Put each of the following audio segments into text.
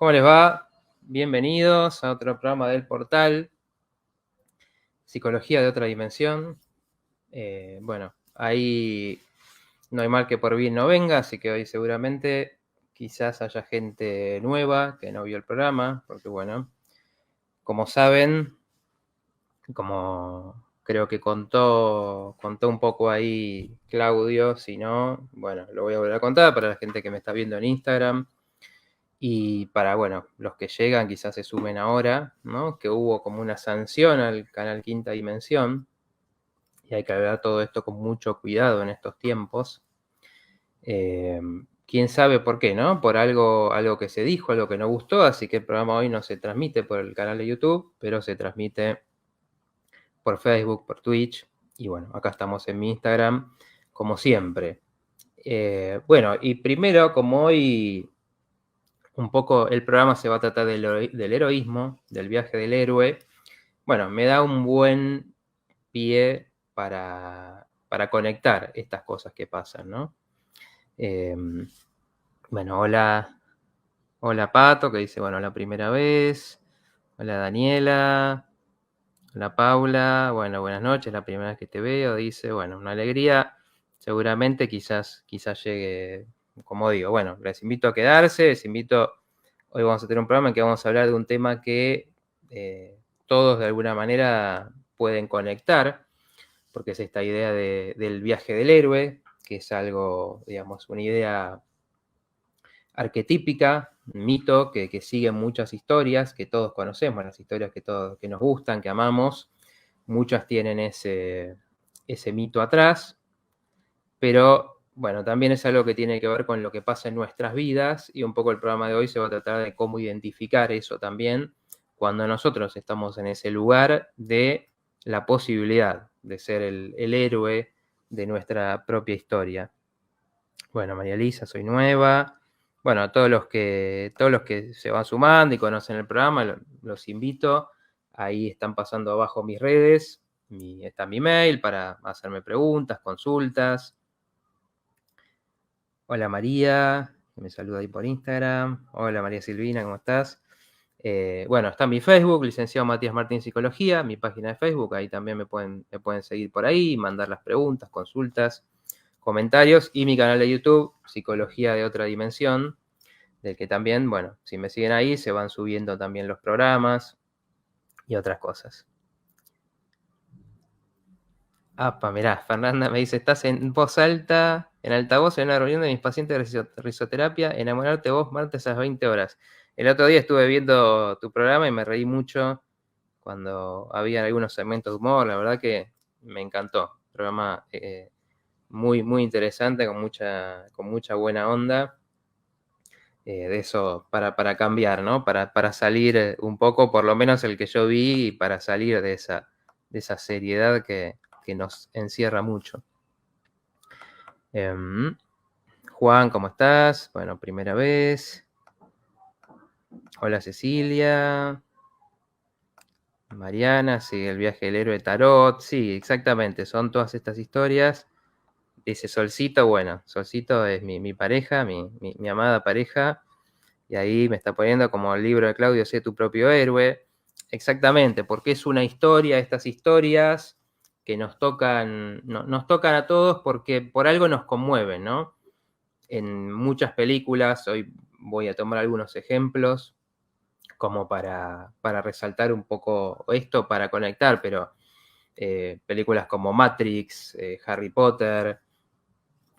¿Cómo les va? Bienvenidos a otro programa del portal Psicología de otra dimensión. Bueno, ahí no hay mal que por bien no venga, así que hoy seguramente quizás haya gente nueva que no vio el programa, porque bueno, como saben, como creo que contó un poco ahí Claudio, si no, bueno, lo voy a volver a contar para la gente que me está viendo en Instagram. Y para, bueno, los que llegan quizás se sumen ahora, ¿no? Que hubo como una sanción al canal Quinta Dimensión, y hay que hablar todo esto con mucho cuidado en estos tiempos. Quién sabe por qué, ¿no? Por algo que se dijo, algo que no gustó, así que el programa hoy no se transmite por el canal de YouTube, pero se transmite por Facebook, por Twitch, y bueno, acá estamos en mi Instagram, como siempre. Bueno, y primero, como hoy un poco el programa se va a tratar del heroísmo, del viaje del héroe. Bueno, me da un buen pie para conectar estas cosas que pasan, ¿no? Bueno, hola Pato, que dice, bueno, la primera vez. Hola Daniela. Hola Paula. Bueno, buenas noches, la primera vez que te veo. Dice, bueno, una alegría. Seguramente quizás llegue, como digo, bueno, les invito a quedarse, hoy vamos a tener un programa en que vamos a hablar de un tema que todos de alguna manera pueden conectar, porque es esta idea del viaje del héroe, que es algo, digamos, una idea arquetípica, un mito que sigue muchas historias que todos conocemos, las historias que nos gustan, que amamos. Muchas tienen ese mito atrás, pero bueno, también es algo que tiene que ver con lo que pasa en nuestras vidas, y un poco el programa de hoy se va a tratar de cómo identificar eso también cuando nosotros estamos en ese lugar de la posibilidad de ser el héroe de nuestra propia historia. Bueno, María Elisa, soy nueva. Bueno, a todos los que se van sumando y conocen el programa, los invito. Ahí están pasando abajo mis redes, está mi mail para hacerme preguntas, consultas. Hola María, que me saluda ahí por Instagram. Hola María Silvina, ¿cómo estás? Bueno, está mi Facebook, licenciado Matías Martín Psicología, mi página de Facebook, ahí también me pueden seguir por ahí, mandar las preguntas, consultas, comentarios, y mi canal de YouTube, Psicología de otra dimensión, del que también, bueno, si me siguen ahí, se van subiendo también los programas y otras cosas. Apa, mirá, Fernanda me dice, estás en voz alta, en altavoz, en una reunión de mis pacientes de risoterapia, enamorarte vos, martes a las 20 horas. El otro día estuve viendo tu programa y me reí mucho cuando había algunos segmentos de humor, la verdad que me encantó. Programa muy, muy interesante, con mucha buena onda. De eso para cambiar, ¿no? Para salir un poco, por lo menos el que yo vi, y para salir de esa seriedad que nos encierra mucho. Juan, ¿cómo estás? Bueno, primera vez. Hola Cecilia. Mariana, sí, el viaje del héroe tarot. Sí, exactamente, son todas estas historias. Dice Solcito, bueno, Solcito es mi pareja, mi amada pareja. Y ahí me está poniendo como el libro de Claudio, sé tu propio héroe. Exactamente, porque es una historia, estas historias que nos tocan a todos porque por algo nos conmueven, ¿no? En muchas películas, hoy voy a tomar algunos ejemplos como para resaltar un poco esto, para conectar, pero películas como Matrix, Harry Potter,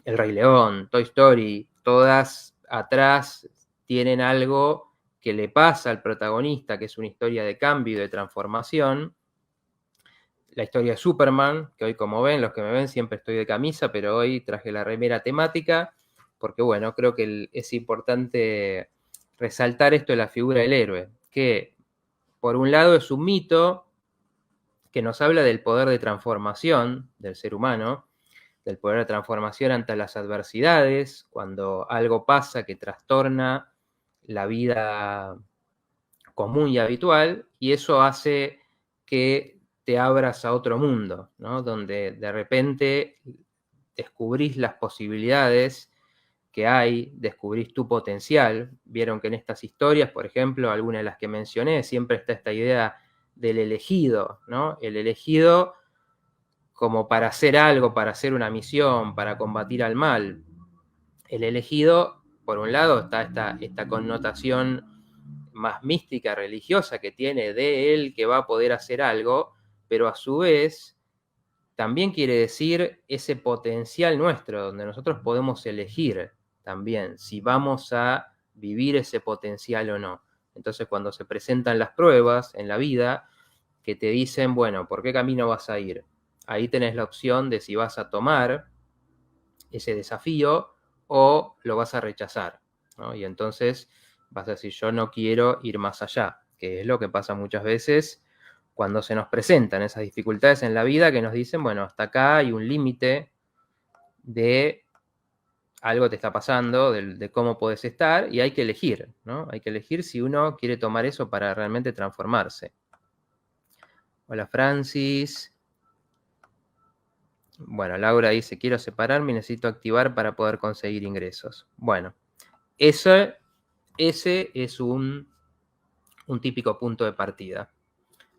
El Rey León, Toy Story, todas atrás tienen algo que le pasa al protagonista, que es una historia de cambio y de transformación. La historia de Superman, que hoy, como ven, los que me ven, siempre estoy de camisa, pero hoy traje la remera temática, porque bueno, creo que es importante resaltar esto de la figura del héroe, que por un lado es un mito que nos habla del poder de transformación del ser humano, del poder de transformación ante las adversidades, cuando algo pasa que trastorna la vida común y habitual, y eso hace que te abras a otro mundo, ¿no? Donde de repente descubrís las posibilidades que hay, descubrís tu potencial. Vieron que en estas historias, por ejemplo, algunas de las que mencioné, siempre está esta idea del elegido, ¿no? El elegido como para hacer algo, para hacer una misión, para combatir al mal. El elegido, por un lado, está esta connotación más mística, religiosa que tiene de él que va a poder hacer algo, pero a su vez también quiere decir ese potencial nuestro, donde nosotros podemos elegir también si vamos a vivir ese potencial o no. Entonces, cuando se presentan las pruebas en la vida, que te dicen, bueno, ¿por qué camino vas a ir? Ahí tenés la opción de si vas a tomar ese desafío o lo vas a rechazar, ¿no? Y entonces vas a decir, yo no quiero ir más allá, que es lo que pasa muchas veces cuando se nos presentan esas dificultades en la vida que nos dicen, bueno, hasta acá hay un límite de algo te está pasando, de cómo podés estar, y hay que elegir, ¿no? Hay que elegir si uno quiere tomar eso para realmente transformarse. Hola, Francis. Bueno, Laura dice, quiero separarme y necesito activar para poder conseguir ingresos. Bueno, ese es un típico punto de partida.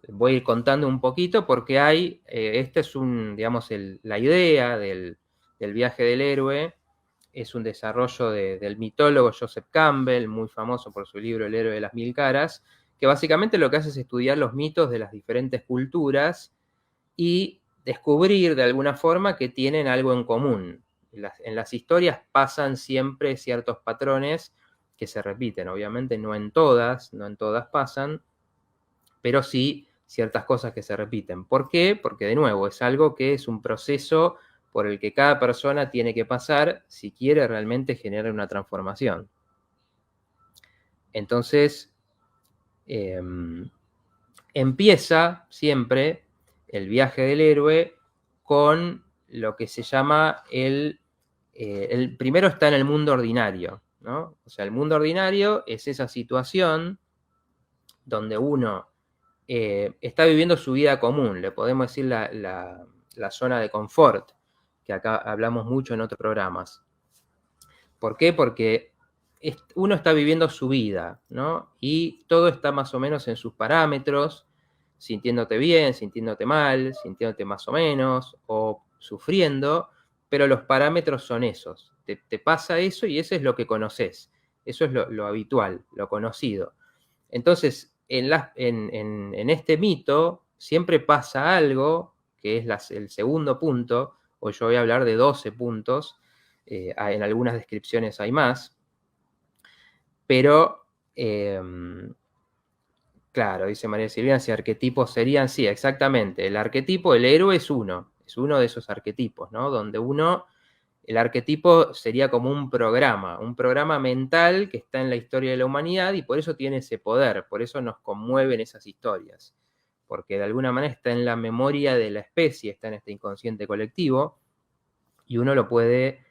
Voy a ir contando un poquito porque hay, este es digamos, la idea del viaje del héroe, es un desarrollo del mitólogo Joseph Campbell, muy famoso por su libro El héroe de las mil caras, que básicamente lo que hace es estudiar los mitos de las diferentes culturas y descubrir de alguna forma que tienen algo en común. En las historias pasan siempre ciertos patrones que se repiten, obviamente no en todas pasan, pero sí ciertas cosas que se repiten. ¿Por qué? Porque de nuevo es algo que es un proceso por el que cada persona tiene que pasar si quiere realmente generar una transformación. Entonces, empieza siempre el viaje del héroe con lo que se llama el primero está en el mundo ordinario, ¿no? O sea, el mundo ordinario es esa situación donde uno está viviendo su vida común, le podemos decir la zona de confort, que acá hablamos mucho en otros programas. ¿Por qué? Porque uno está viviendo su vida, ¿no? Y todo está más o menos en sus parámetros, sintiéndote bien, sintiéndote mal, sintiéndote más o menos, o sufriendo, pero los parámetros son esos. Te pasa eso y eso es lo que conoces. Eso es lo habitual, lo conocido. Entonces, en este mito siempre pasa algo, que es el segundo punto, hoy yo voy a hablar de 12 puntos, en algunas descripciones hay más, pero, claro, dice María Silvina, si arquetipos serían, sí, exactamente, el arquetipo, el héroe es uno de esos arquetipos, ¿no? Donde el arquetipo sería como un programa mental que está en la historia de la humanidad y por eso tiene ese poder, por eso nos conmueven esas historias, porque de alguna manera está en la memoria de la especie, está en este inconsciente colectivo y uno lo puede,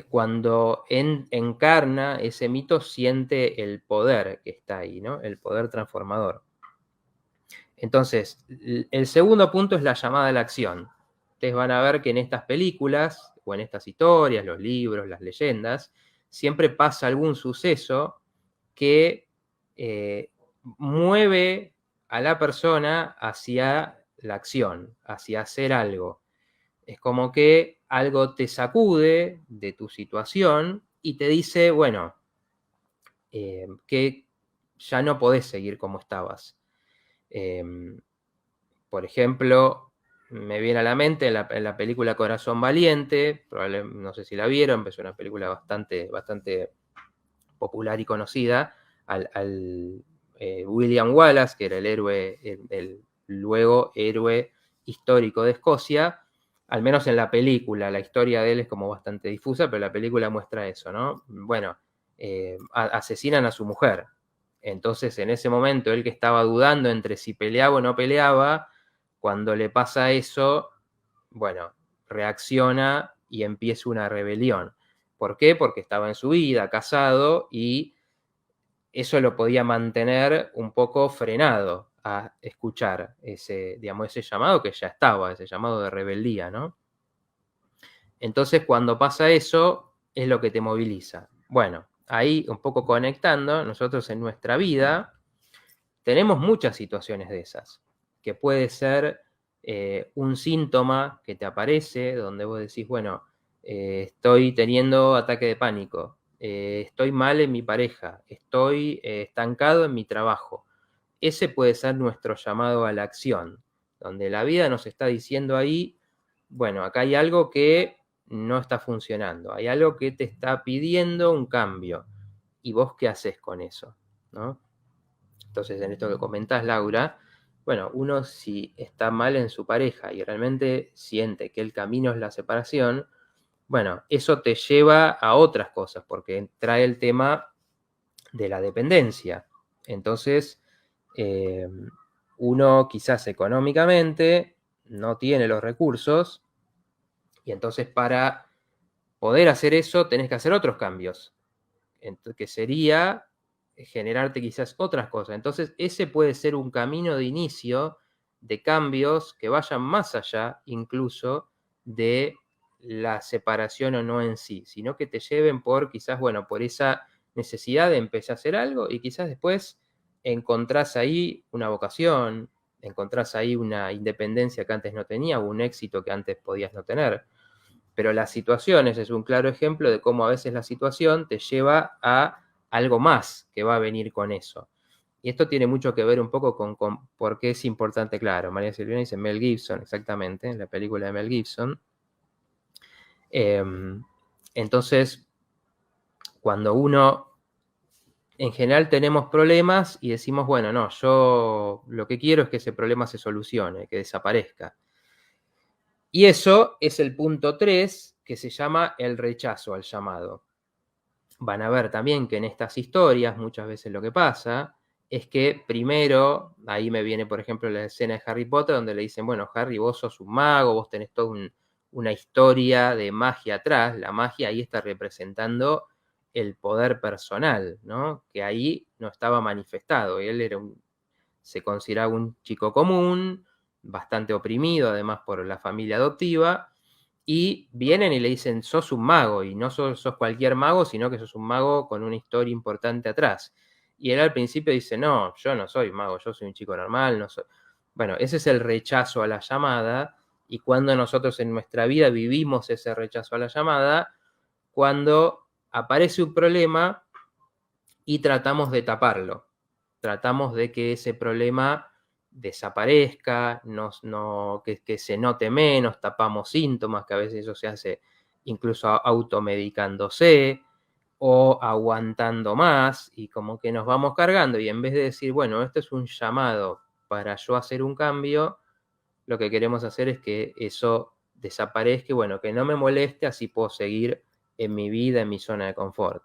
cuando encarna ese mito, siente el poder que está ahí, ¿no? El poder transformador. Entonces, el segundo punto es la llamada a la acción. Ustedes van a ver que en estas películas, o en estas historias, los libros, las leyendas, siempre pasa algún suceso que mueve a la persona hacia la acción, hacia hacer algo. Es como que algo te sacude de tu situación y te dice, bueno, que ya no podés seguir como estabas. Por ejemplo, me viene a la mente en la película Corazón Valiente, no sé si la vieron, pero es una película bastante popular y conocida, al William Wallace, que era el héroe, el luego héroe histórico de Escocia. Al menos en la película, la historia de él es como bastante difusa, pero la película muestra eso, ¿no? Bueno, asesinan a su mujer. Entonces, en ese momento, él que estaba dudando entre si peleaba o no peleaba, cuando le pasa eso, bueno, reacciona y empieza una rebelión. ¿Por qué? Porque estaba en su vida, casado, y eso lo podía mantener un poco frenado a escuchar ese llamado que ya estaba, ese llamado de rebeldía, ¿no? Entonces, cuando pasa eso, es lo que te moviliza. Bueno, ahí un poco conectando, nosotros en nuestra vida tenemos muchas situaciones de esas, que puede ser un síntoma que te aparece, donde vos decís, bueno, estoy teniendo ataque de pánico, estoy mal en mi pareja, estoy estancado en mi trabajo. Ese puede ser nuestro llamado a la acción, donde la vida nos está diciendo ahí, bueno, acá hay algo que no está funcionando, hay algo que te está pidiendo un cambio. ¿Y vos qué haces con eso? ¿No? Entonces, en esto que comentás, Laura, bueno, uno si está mal en su pareja y realmente siente que el camino es la separación, bueno, eso te lleva a otras cosas, porque trae el tema de la dependencia. Entonces, eh, uno quizás económicamente no tiene los recursos y entonces para poder hacer eso tenés que hacer otros cambios, que sería generarte quizás otras cosas. Entonces, ese puede ser un camino de inicio de cambios que vayan más allá incluso de la separación o no en sí, sino que te lleven por quizás, bueno, por esa necesidad de empezar a hacer algo y quizás después encontrás ahí una vocación, encontrás ahí una independencia que antes no tenía, o un éxito que antes podías no tener. Pero las situaciones es un claro ejemplo de cómo a veces la situación te lleva a algo más que va a venir con eso. Y esto tiene mucho que ver un poco con por qué es importante, claro. María Silvina dice Mel Gibson, exactamente, en la película de Mel Gibson. Eh, entonces, cuando uno, en general tenemos problemas y decimos, bueno, no, yo lo que quiero es que ese problema se solucione, que desaparezca. Y eso es el punto 3, que se llama el rechazo al llamado. Van a ver también que en estas historias muchas veces lo que pasa es que primero, ahí me viene por ejemplo la escena de Harry Potter donde le dicen, bueno, Harry, vos sos un mago, vos tenés toda una historia de magia atrás, la magia ahí está representando el poder personal, ¿no? Que ahí no estaba manifestado, él era se consideraba un chico común, bastante oprimido además por la familia adoptiva, y vienen y le dicen, sos un mago, y no sos cualquier mago, sino que sos un mago con una historia importante atrás. Y él al principio dice, no, yo no soy mago, yo soy un chico normal, no soy... Bueno, ese es el rechazo a la llamada, y cuando nosotros en nuestra vida vivimos ese rechazo a la llamada, cuando aparece un problema y tratamos de taparlo, tratamos de que ese problema desaparezca, que se note menos, tapamos síntomas, que a veces eso se hace incluso automedicándose o aguantando más y como que nos vamos cargando y en vez de decir, bueno, esto es un llamado para yo hacer un cambio, lo que queremos hacer es que eso desaparezca y bueno, que no me moleste, así puedo seguir en mi vida, en mi zona de confort.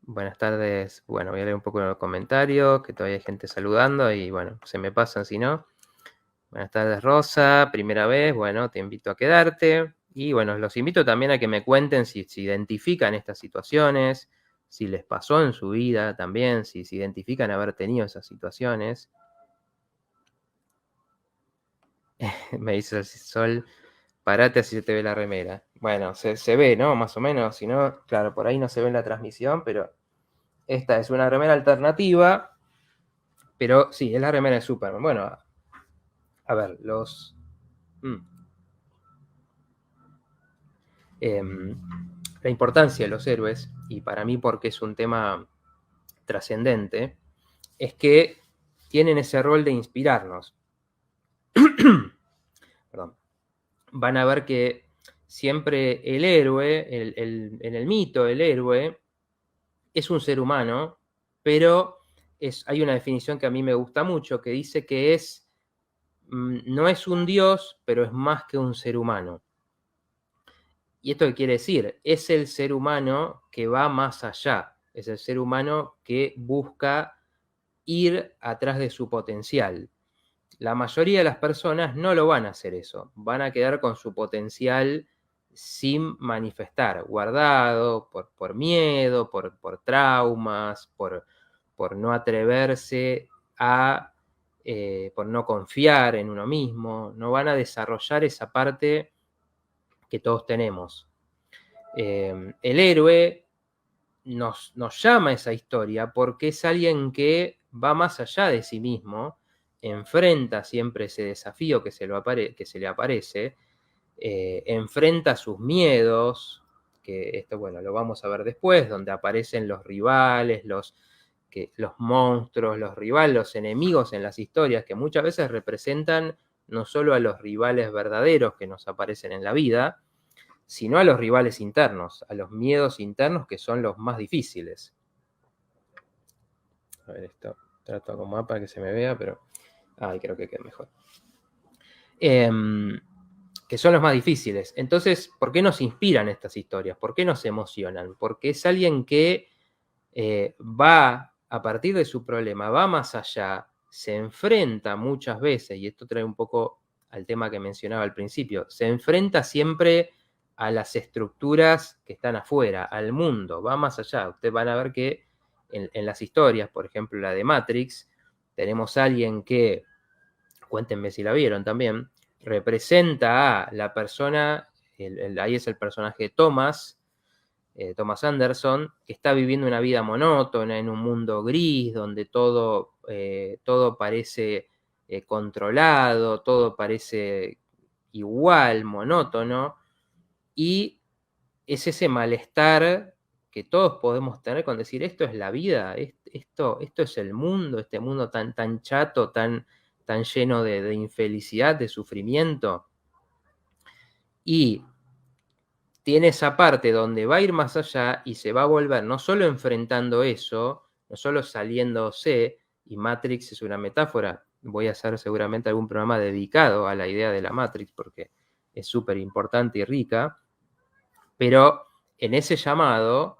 Buenas tardes. Bueno, voy a leer un poco los comentarios, que todavía hay gente saludando y bueno, se me pasan si no. Buenas tardes, Rosa. Primera vez, bueno, te invito a quedarte. Y bueno, los invito también a que me cuenten si se identifican estas situaciones, si les pasó en su vida también, si se identifican haber tenido esas situaciones. Me dice el Sol, parate así se te ve la remera. Bueno, se ve, ¿no? Más o menos. Si no, claro, por ahí no se ve en la transmisión, pero esta es una remera alternativa. Pero sí, es la remera de Superman. Bueno, a ver, la importancia de los héroes, y para mí porque es un tema trascendente, es que tienen ese rol de inspirarnos. Perdón. Van a ver que siempre el héroe, en el mito, el héroe es un ser humano, pero hay una definición que a mí me gusta mucho, que dice que no es un dios, pero es más que un ser humano. ¿Y esto qué quiere decir? Es el ser humano que va más allá, es el ser humano que busca ir atrás de su potencial. La mayoría de las personas no lo van a hacer eso, van a quedar con su potencial sin manifestar, guardado por miedo, por traumas, por no atreverse por no confiar en uno mismo, no van a desarrollar esa parte que todos tenemos. El héroe nos llama a esa historia porque es alguien que va más allá de sí mismo, enfrenta siempre ese desafío que se le aparece, enfrenta sus miedos, que esto, bueno, lo vamos a ver después, donde aparecen los rivales, los monstruos, los rivales, los enemigos en las historias, que muchas veces representan no solo a los rivales verdaderos que nos aparecen en la vida, sino a los rivales internos, a los miedos internos que son los más difíciles. A ver, esto trato con mapa que se me vea, pero creo que queda mejor. Que son los más difíciles. Entonces, ¿por qué nos inspiran estas historias? ¿Por qué nos emocionan? Porque es alguien que va, a partir de su problema, va más allá, se enfrenta muchas veces, y esto trae un poco al tema que mencionaba al principio, se enfrenta siempre a las estructuras que están afuera, al mundo, va más allá. Ustedes van a ver que en las historias, por ejemplo la de Matrix, tenemos a alguien que, cuéntenme si la vieron también, representa a la persona, ahí es el personaje Thomas Anderson, que está viviendo una vida monótona en un mundo gris, donde todo parece controlado, todo parece igual, monótono, y es ese malestar que todos podemos tener con decir, esto es la vida, esto es el mundo, este mundo tan chato, tan lleno de infelicidad, de sufrimiento. Y tiene esa parte donde va a ir más allá y se va a volver no solo enfrentando eso, no solo saliéndose, y Matrix es una metáfora. Voy a hacer seguramente algún programa dedicado a la idea de la Matrix porque es súper importante y rica, pero en ese llamado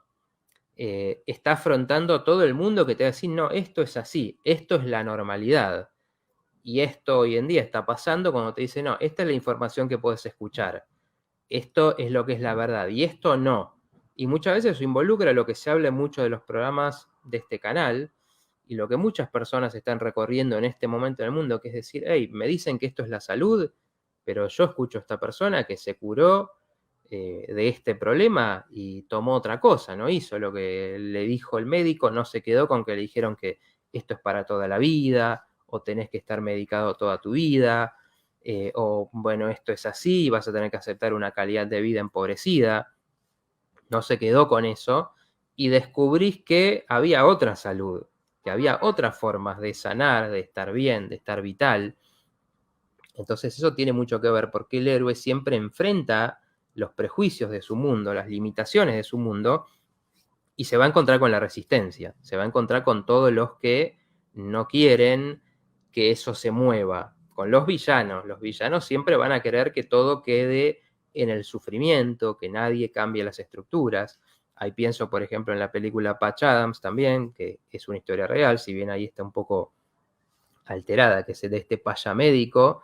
está afrontando todo el mundo que te va a decir, no, esto es así, esto es la normalidad. Y esto hoy en día está pasando cuando te dice, no, esta es la información que puedes escuchar. Esto es lo que es la verdad y esto no. Y muchas veces eso involucra lo que se habla en muchos de los programas de este canal y lo que muchas personas están recorriendo en este momento en el mundo, que es decir, hey, me dicen que esto es la salud, pero yo escucho a esta persona que se curó de este problema y tomó otra cosa, no hizo lo que le dijo el médico, no se quedó con que le dijeron que esto es para toda la vida o tenés que estar medicado toda tu vida. O bueno, esto es así, vas a tener que aceptar una calidad de vida empobrecida. No se quedó con eso y descubrís que había otra salud, que había otras formas de sanar, de estar bien, de estar vital. Entonces eso tiene mucho que ver porque el héroe siempre enfrenta los prejuicios de su mundo, las limitaciones de su mundo, y se va a encontrar con la resistencia, se va a encontrar con todos los que no quieren que eso se mueva, con los villanos. Los villanos siempre van a querer que todo quede en el sufrimiento, que nadie cambie las estructuras. Ahí pienso, por ejemplo, en la película Patch Adams también, que es una historia real, si bien ahí está un poco alterada, que es de este payamédico,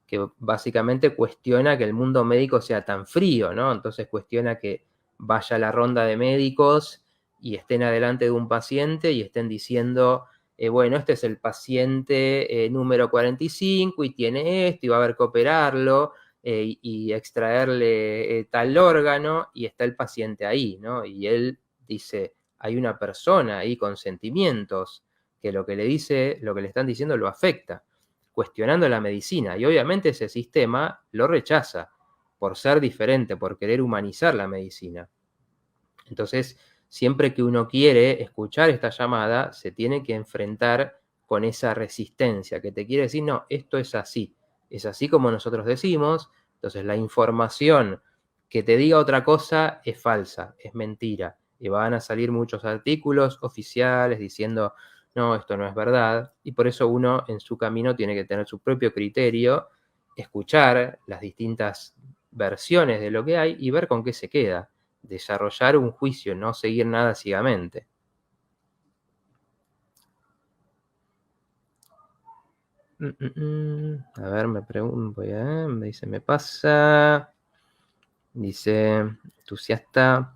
que básicamente cuestiona que el mundo médico sea tan frío, ¿no? Entonces cuestiona que vaya a la ronda de médicos y estén adelante de un paciente y estén diciendo, bueno, este es el paciente número 45 y tiene esto y va a haber que operarlo y extraerle tal órgano y está el paciente ahí, ¿no? Y él dice, hay una persona ahí con sentimientos que lo que le están diciendo lo afecta, cuestionando la medicina. Y obviamente ese sistema lo rechaza por ser diferente, por querer humanizar la medicina. Entonces, siempre que uno quiere escuchar esta llamada, se tiene que enfrentar con esa resistencia, que te quiere decir, no, esto es así como nosotros decimos. Entonces la información que te diga otra cosa es falsa, es mentira. Y van a salir muchos artículos oficiales diciendo, no, esto no es verdad. Y por eso uno en su camino tiene que tener su propio criterio, escuchar las distintas versiones de lo que hay y ver con qué se queda. Desarrollar un juicio, no seguir nada ciegamente. A ver, me pregunto, me dice, me pasa. Dice, entusiasta.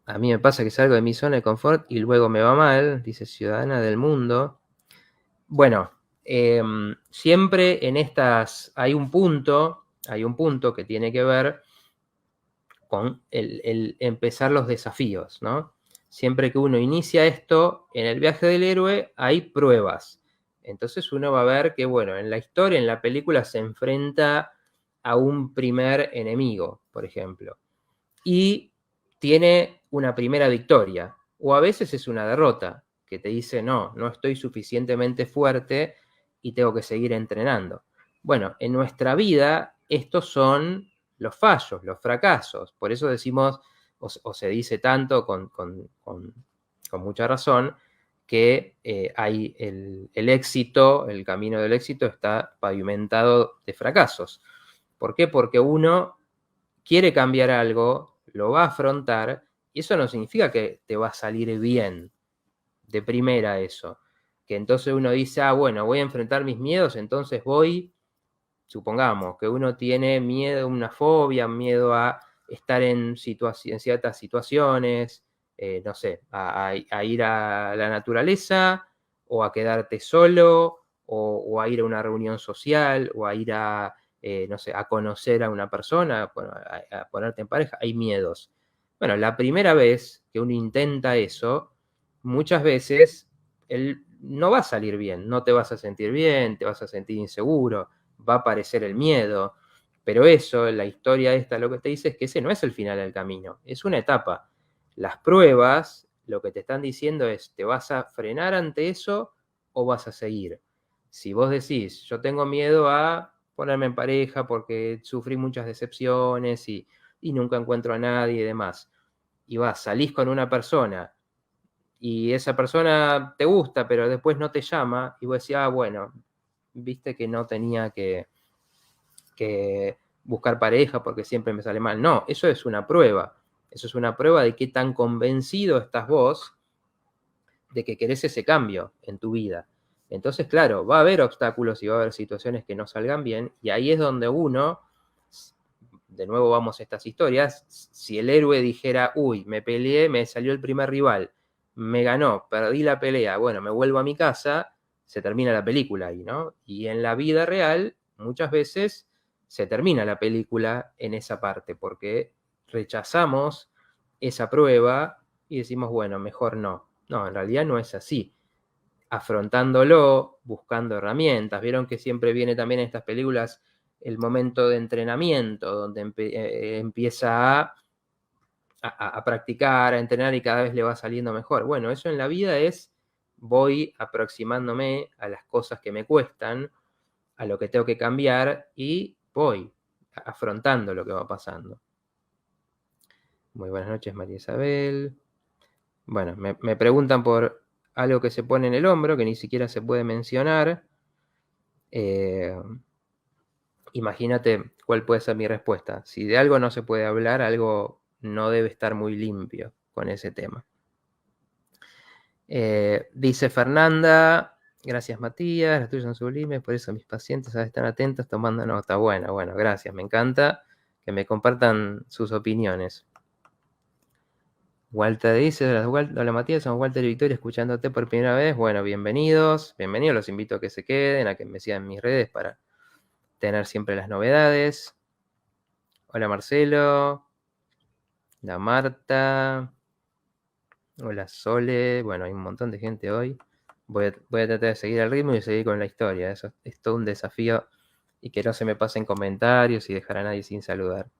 A mí me pasa que salgo de mi zona de confort y luego me va mal, dice ciudadana del mundo. Bueno, siempre en estas hay un punto hay un punto que tiene que ver con el empezar los desafíos, ¿no? Siempre que uno inicia esto, en el viaje del héroe hay pruebas. Entonces uno va a ver que, bueno, en la historia, en la película, se enfrenta a un primer enemigo, por ejemplo, y tiene una primera victoria, o a veces es una derrota, que te dice, no, no estoy suficientemente fuerte y tengo que seguir entrenando. Bueno, en nuestra vida estos son los fallos, los fracasos. Por eso decimos, o se dice tanto con mucha razón, que hay el éxito, el camino del éxito está pavimentado de fracasos. ¿Por qué? Porque uno quiere cambiar algo, lo va a afrontar, y eso no significa que te va a salir bien de primera eso. Que entonces uno dice, ah, bueno, voy a enfrentar mis miedos, entonces voy, supongamos que uno tiene miedo, una fobia, miedo a estar en ciertas situaciones, no sé, a ir a la naturaleza, o a quedarte solo, o a ir a una reunión social, o a ir a, no sé, a conocer a una persona, bueno, a ponerte en pareja, hay miedos. Bueno, la primera vez que uno intenta eso, muchas veces él no va a salir bien, no te vas a sentir bien, te vas a sentir inseguro, va a aparecer el miedo, pero eso, la historia esta, lo que te dice es que ese no es el final del camino, es una etapa. Las pruebas, lo que te están diciendo es, ¿te vas a frenar ante eso o vas a seguir? Si vos decís, yo tengo miedo a ponerme en pareja porque sufrí muchas decepciones y nunca encuentro a nadie y demás, y salís con una persona y esa persona te gusta, pero después no te llama, y vos decís, ah, bueno, viste que no tenía que buscar pareja porque siempre me sale mal. No, eso es una prueba. Eso es una prueba de qué tan convencido estás vos de que querés ese cambio en tu vida. Entonces, claro, va a haber obstáculos y va a haber situaciones que no salgan bien, y ahí es donde uno, de nuevo vamos a estas historias, si el héroe dijera, uy, me peleé, me salió el primer rival, me ganó, perdí la pelea, bueno, me vuelvo a mi casa, se termina la película ahí, ¿no? Y en la vida real, muchas veces se termina la película en esa parte, porque rechazamos esa prueba y decimos, bueno, mejor no. No, en realidad no es así. Afrontándolo, buscando herramientas. Vieron que siempre viene también en estas películas el momento de entrenamiento, donde empieza a practicar, a entrenar y cada vez le va saliendo mejor. Bueno, eso en la vida es, voy aproximándome a las cosas que me cuestan, a lo que tengo que cambiar y voy afrontando lo que va pasando. Muy buenas noches, María Isabel. Bueno, me preguntan por algo que se pone en el hombro, que ni siquiera se puede mencionar. Imagínate cuál puede ser mi respuesta. Si de algo no se puede hablar, algo no debe estar muy limpio con ese tema. Dice Fernanda, gracias Matías, las tuyas son sublimes, por eso mis pacientes están atentos tomando nota. Bueno, gracias, me encanta que me compartan sus opiniones. Walter dice, hola Matías, somos Walter y Victoria escuchándote por primera vez. Bueno, bienvenidos, los invito a que se queden, a que me sigan en mis redes para tener siempre las novedades. Hola Marcelo, la Marta, hola Sole, bueno, hay un montón de gente hoy. Voy a tratar de seguir el ritmo y seguir con la historia, eso es todo un desafío y que no se me pasen comentarios y dejar a nadie sin saludar.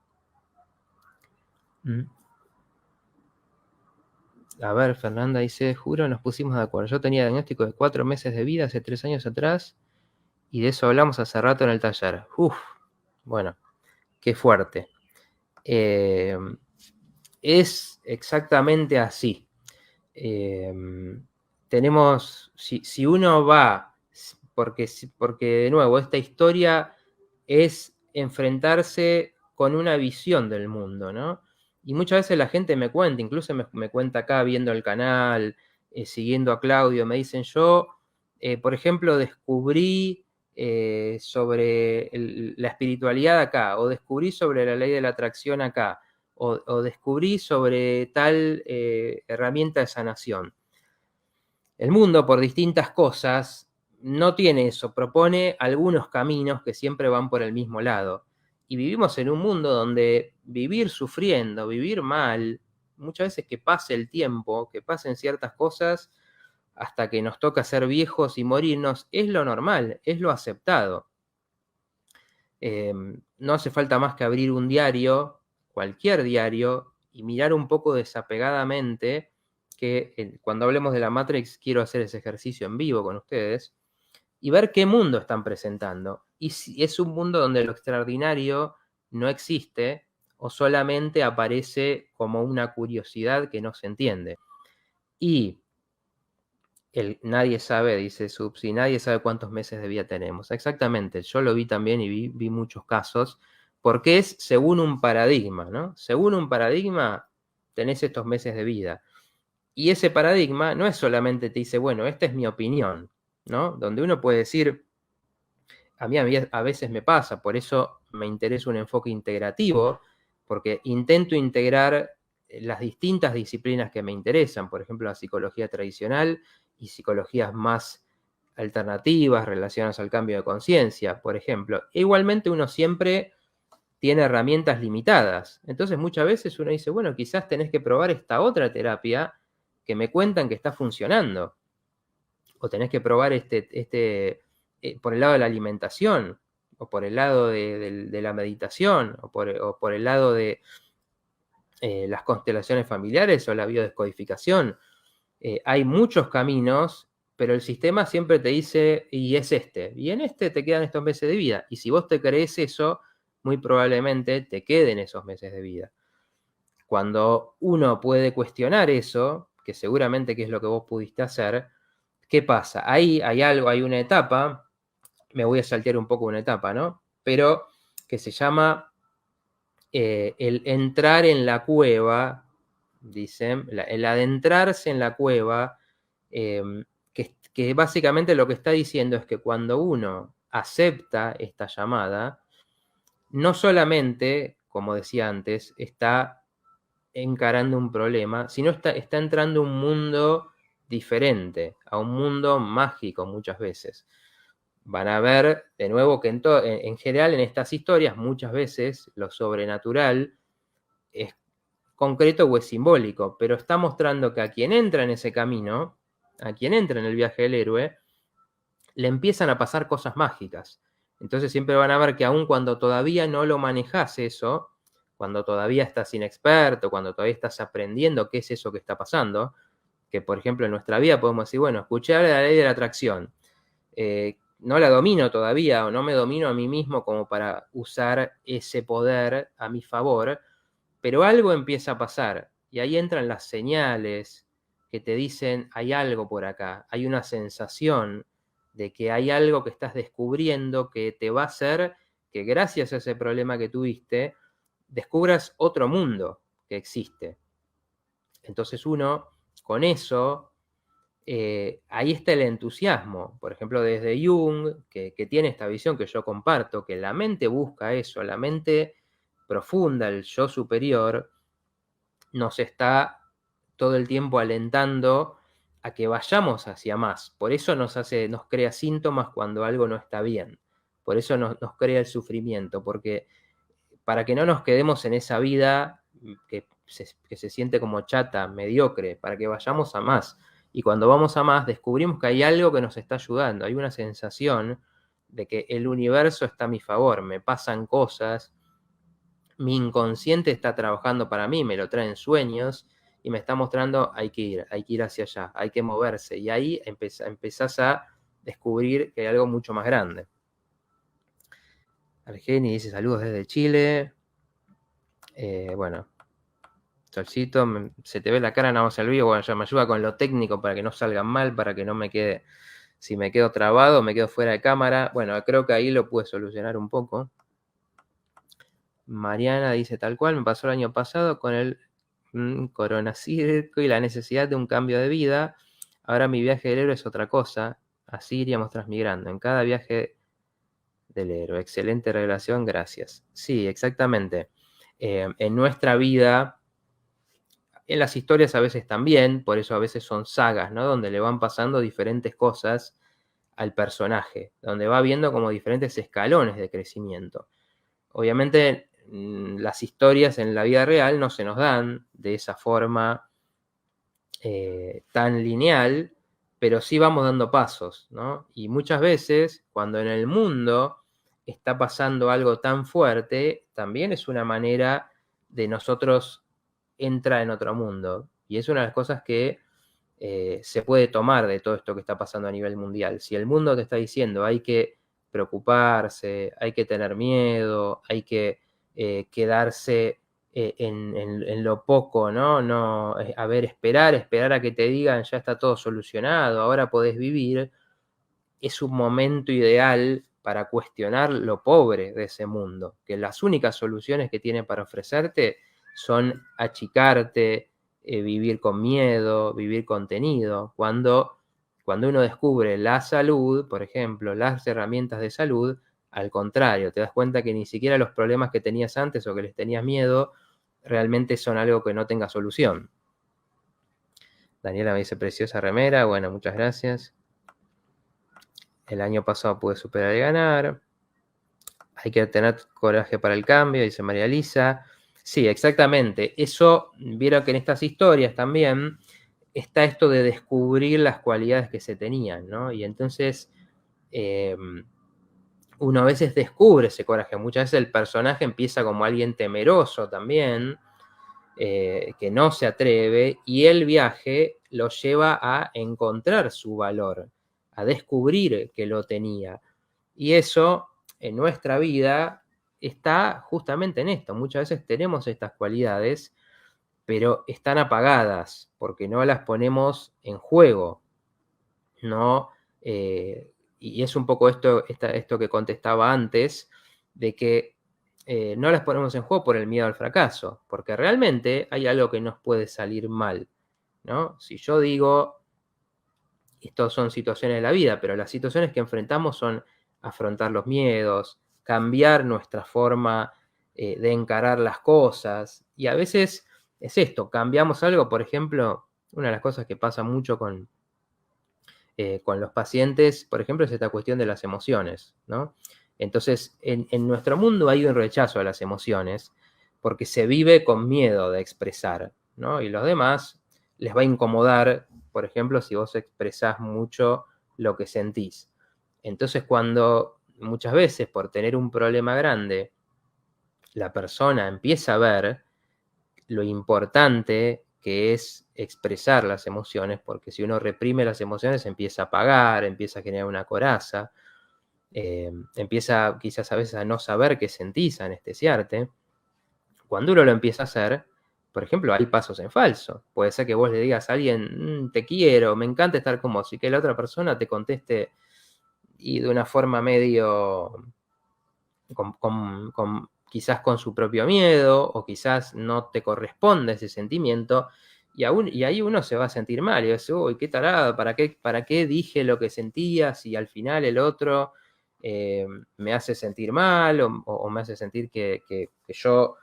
A ver, Fernanda dice, juro, nos pusimos de acuerdo. Yo tenía diagnóstico de 4 meses de vida hace 3 años atrás y de eso hablamos hace rato en el taller. Uf, bueno, qué fuerte. Es exactamente así. Tenemos, si uno va, porque de nuevo, esta historia es enfrentarse con una visión del mundo, ¿no? Y muchas veces la gente me cuenta, incluso me cuenta acá viendo el canal, siguiendo a Claudio, me dicen yo, por ejemplo, descubrí sobre la espiritualidad acá, o descubrí sobre la ley de la atracción acá, o descubrí sobre tal herramienta de sanación. El mundo, por distintas cosas, no tiene eso, propone algunos caminos que siempre van por el mismo lado. Y vivimos en un mundo donde vivir sufriendo, vivir mal, muchas veces que pase el tiempo, que pasen ciertas cosas hasta que nos toca ser viejos y morirnos, es lo normal, es lo aceptado. No hace falta más que abrir un diario, cualquier diario, y mirar un poco desapegadamente, que cuando hablemos de la Matrix quiero hacer ese ejercicio en vivo con ustedes, y ver qué mundo están presentando. Y si es un mundo donde lo extraordinario no existe o solamente aparece como una curiosidad que no se entiende. Y nadie sabe, dice Subsi, nadie sabe cuántos meses de vida tenemos. Exactamente, yo lo vi también y vi muchos casos, porque es según un paradigma, ¿no? Según un paradigma tenés estos meses de vida. Y ese paradigma no es solamente te dice, bueno, esta es mi opinión, ¿no? Donde uno puede decir, a mí a veces me pasa, por eso me interesa un enfoque integrativo, porque intento integrar las distintas disciplinas que me interesan, por ejemplo, la psicología tradicional y psicologías más alternativas relacionadas al cambio de conciencia, por ejemplo. E igualmente uno siempre tiene herramientas limitadas. Entonces muchas veces uno dice, bueno, quizás tenés que probar esta otra terapia que me cuentan que está funcionando. O tenés que probar por el lado de la alimentación, o por el lado de la meditación, o por el lado de las constelaciones familiares o la biodescodificación. Hay muchos caminos, pero el sistema siempre te dice, y es este, y en este te quedan estos meses de vida. Y si vos te crees eso, muy probablemente te queden esos meses de vida. Cuando uno puede cuestionar eso, que seguramente que es lo que vos pudiste hacer, ¿qué pasa? Ahí hay algo, hay una etapa, me voy a saltear un poco una etapa, ¿no? Pero que se llama el entrar en la cueva, dicen, el adentrarse en la cueva, que básicamente lo que está diciendo es que cuando uno acepta esta llamada, no solamente, como decía antes, está encarando un problema, sino está entrando a un mundo diferente, a un mundo mágico muchas veces. Van a ver de nuevo que en general en estas historias muchas veces lo sobrenatural es concreto o es simbólico, pero está mostrando que a quien entra en ese camino, a quien entra en el viaje del héroe, le empiezan a pasar cosas mágicas. Entonces siempre van a ver que aun cuando todavía no lo manejas eso, cuando todavía estás inexperto, cuando todavía estás aprendiendo qué es eso que está pasando, que por ejemplo en nuestra vida podemos decir, bueno, escuché hablar de la ley de la atracción, no la domino todavía o no me domino a mí mismo como para usar ese poder a mi favor, pero algo empieza a pasar y ahí entran las señales que te dicen hay algo por acá, hay una sensación de que hay algo que estás descubriendo que te va a hacer que gracias a ese problema que tuviste descubras otro mundo que existe. Entonces uno con eso ahí está el entusiasmo. Por ejemplo, desde Jung, que tiene esta visión que yo comparto, que la mente busca eso, la mente profunda, el yo superior, nos está todo el tiempo alentando a que vayamos hacia más. Por eso nos crea síntomas cuando algo no está bien. Por eso nos crea el sufrimiento, porque para que no nos quedemos en esa vida que se siente como chata, mediocre, para que vayamos a más. Y cuando vamos a más, descubrimos que hay algo que nos está ayudando, hay una sensación de que el universo está a mi favor, me pasan cosas, mi inconsciente está trabajando para mí, me lo traen sueños y me está mostrando hay que ir hacia allá, hay que moverse. Y ahí empezás a descubrir que hay algo mucho más grande. Argeni dice saludos desde Chile. Bueno, Solcito, se te ve la cara, no vamos al vivo. Bueno, ya me ayuda con lo técnico para que no salga mal, para que no me quede, si me quedo trabado, me quedo fuera de cámara. Bueno, creo que ahí lo pude solucionar un poco. Mariana dice tal cual, me pasó el año pasado con el Corona Circo y la necesidad de un cambio de vida. Ahora mi viaje del héroe es otra cosa. Así iríamos transmigrando. En cada viaje del héroe. Excelente revelación, gracias. Sí, exactamente. En nuestra vida, en las historias a veces también, por eso a veces son sagas, ¿no? Donde le van pasando diferentes cosas al personaje, donde va viendo como diferentes escalones de crecimiento. obviamente las historias en la vida real no se nos dan de esa forma tan lineal, pero sí vamos dando pasos, ¿no? Y muchas veces, cuando en el mundo está pasando algo tan fuerte, también es una manera de nosotros entrar en otro mundo. Y es una de las cosas que se puede tomar de todo esto que está pasando a nivel mundial. Si el mundo te está diciendo hay que preocuparse, hay que tener miedo, hay que quedarse en lo poco, ¿no? No, a ver, esperar a que te digan ya está todo solucionado, ahora podés vivir, es un momento ideal para cuestionar lo pobre de ese mundo, que las únicas soluciones que tiene para ofrecerte son achicarte, vivir con miedo, vivir contenido. Cuando uno descubre la salud, por ejemplo, las herramientas de salud, al contrario, te das cuenta que ni siquiera los problemas que tenías antes o que les tenías miedo realmente son algo que no tenga solución. Daniela me dice, preciosa remera, bueno, muchas gracias. El año pasado pude superar y ganar. Hay que tener coraje para el cambio, dice María Elisa. Sí, exactamente. Eso, vieron que en estas historias también está esto de descubrir las cualidades que se tenían, ¿no? Y entonces uno a veces descubre ese coraje. Muchas veces el personaje empieza como alguien temeroso también, que no se atreve, y el viaje lo lleva a encontrar su valor, a descubrir que lo tenía. Y eso en nuestra vida está justamente en esto. Muchas veces tenemos estas cualidades, pero están apagadas porque no las ponemos en juego, ¿no? Y es un poco esto que contestaba antes, de que no las ponemos en juego por el miedo al fracaso, porque realmente hay algo que nos puede salir mal, ¿no? Si yo digo, estas son situaciones de la vida, pero las situaciones que enfrentamos son afrontar los miedos, cambiar nuestra forma de encarar las cosas, y a veces es esto, cambiamos algo, por ejemplo, una de las cosas que pasa mucho con los pacientes, por ejemplo, es esta cuestión de las emociones, ¿no? Entonces, en nuestro mundo hay un rechazo a las emociones porque se vive con miedo de expresar, ¿no? Y los demás les va a incomodar, por ejemplo, si vos expresás mucho lo que sentís. Entonces, cuando muchas veces por tener un problema grande, la persona empieza a ver lo importante que es expresar las emociones, porque si uno reprime las emociones empieza a apagar, empieza a generar una coraza, empieza quizás a veces a no saber qué sentís, a anestesiarte. Cuando uno lo empieza a hacer, por ejemplo, hay pasos en falso. Puede ser que vos le digas a alguien, te quiero, me encanta estar con vos, y que la otra persona te conteste y de una forma medio quizás con su propio miedo, o quizás no te corresponde ese sentimiento, y ahí uno se va a sentir mal, y va a decir, uy, qué tarado, ¿para qué dije lo que sentía si al final el otro me hace sentir mal, o me hace sentir que yo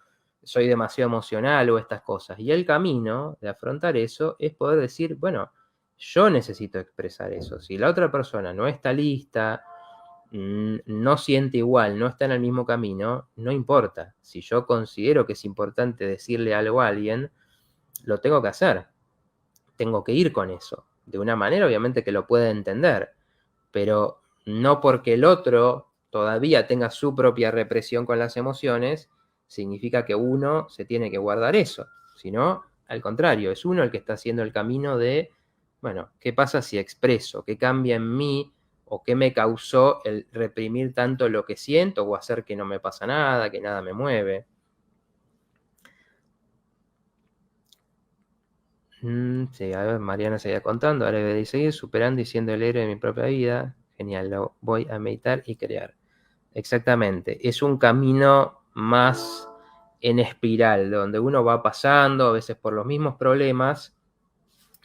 soy demasiado emocional, o estas cosas? Y el camino de afrontar eso es poder decir, bueno, yo necesito expresar eso. Si la otra persona no está lista, no siente igual, no está en el mismo camino, no importa. Si yo considero que es importante decirle algo a alguien, lo tengo que hacer. Tengo que ir con eso. De una manera, obviamente, que lo pueda entender. Pero no porque el otro todavía tenga su propia represión con las emociones, significa que uno se tiene que guardar eso. Sino, al contrario, es uno el que está haciendo el camino de, bueno, ¿qué pasa si expreso? ¿Qué cambia en mí? ¿O qué me causó el reprimir tanto lo que siento o hacer que no me pasa nada, que nada me mueve? Sí, a ver, Mariana seguía contando, ahora debe de seguir superando y siendo el héroe de mi propia vida. Genial, lo voy a meditar y crear. Exactamente, es un camino más en espiral, donde uno va pasando a veces por los mismos problemas,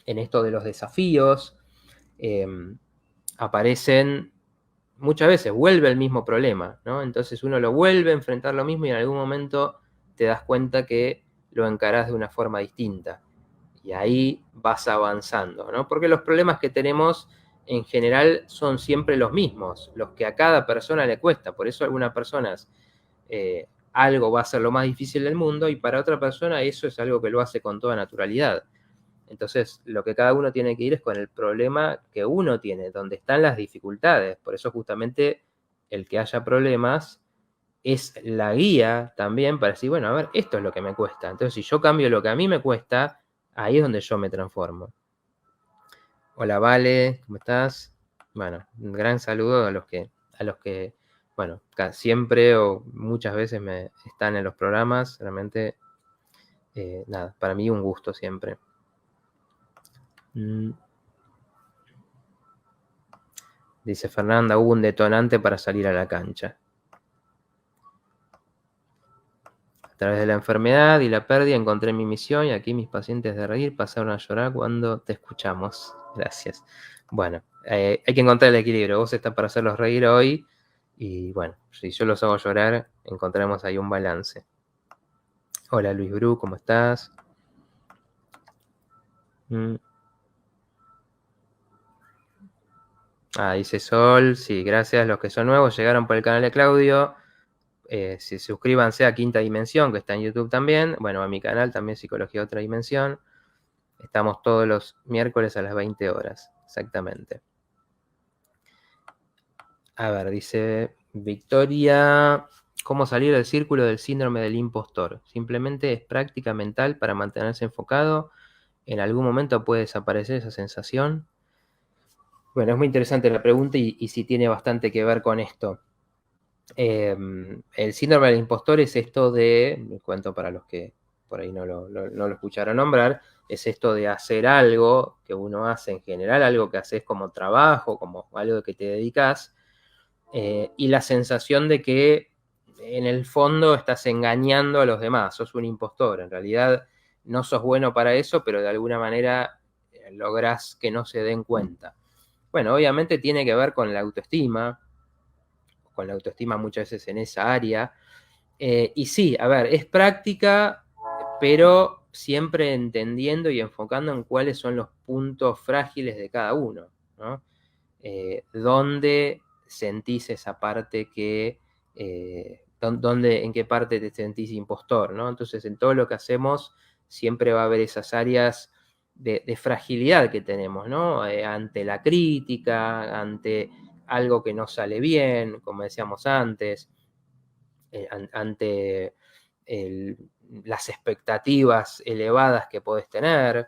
en esto de los desafíos, aparecen, muchas veces vuelve el mismo problema, ¿no? Entonces uno lo vuelve a enfrentar lo mismo y en algún momento te das cuenta que lo encarás de una forma distinta. Y ahí vas avanzando, ¿no? Porque los problemas que tenemos en general son siempre los mismos, los que a cada persona le cuesta. Por eso algunas personas algo va a ser lo más difícil del mundo y para otra persona eso es algo que lo hace con toda naturalidad. Entonces, lo que cada uno tiene que ir es con el problema que uno tiene, donde están las dificultades. Por eso justamente el que haya problemas es la guía también para decir, bueno, a ver, esto es lo que me cuesta. Entonces, si yo cambio lo que a mí me cuesta, ahí es donde yo me transformo. Hola, Vale, ¿cómo estás? Bueno, un gran saludo a los que, bueno, siempre o muchas veces me están en los programas. Realmente, nada, para mí un gusto siempre. Dice Fernanda, hubo un detonante para salir a la cancha. A través de la enfermedad y la pérdida encontré mi misión y aquí mis pacientes de reír pasaron a llorar cuando te escuchamos. Gracias. Bueno, hay que encontrar el equilibrio. Vos estás para hacerlos reír hoy y bueno, si yo los hago llorar, encontramos ahí un balance. Hola Luis Bru, ¿cómo estás? Dice Sol, sí, gracias. Los que son nuevos llegaron por el canal de Claudio. Si suscríbanse a Quinta Dimensión, que está en YouTube también. Bueno, a mi canal también, Psicología Otra Dimensión. Estamos todos los miércoles a las 20 horas, exactamente. A ver, dice Victoria, ¿cómo salir del círculo del síndrome del impostor? Simplemente es práctica mental para mantenerse enfocado. En algún momento puede desaparecer esa sensación. Bueno, es muy interesante la pregunta y sí tiene bastante que ver con esto. El síndrome del impostor es esto de, me cuento para los que por ahí no lo escucharon nombrar, es esto de hacer algo que uno hace en general, algo que haces como trabajo, como algo que te dedicas, y la sensación de que en el fondo estás engañando a los demás, sos un impostor, en realidad no sos bueno para eso, pero de alguna manera lográs que no se den cuenta. Bueno, obviamente tiene que ver con la autoestima muchas veces en esa área. Y sí, a ver, es práctica, pero siempre entendiendo y enfocando en cuáles son los puntos frágiles de cada uno, ¿no? ¿Dónde sentís esa parte que, en qué parte te sentís impostor, ¿no? Entonces, en todo lo que hacemos siempre va a haber esas áreas de fragilidad que tenemos, ¿no? Ante la crítica, ante algo que no sale bien, como decíamos antes, ante las expectativas elevadas que podés tener.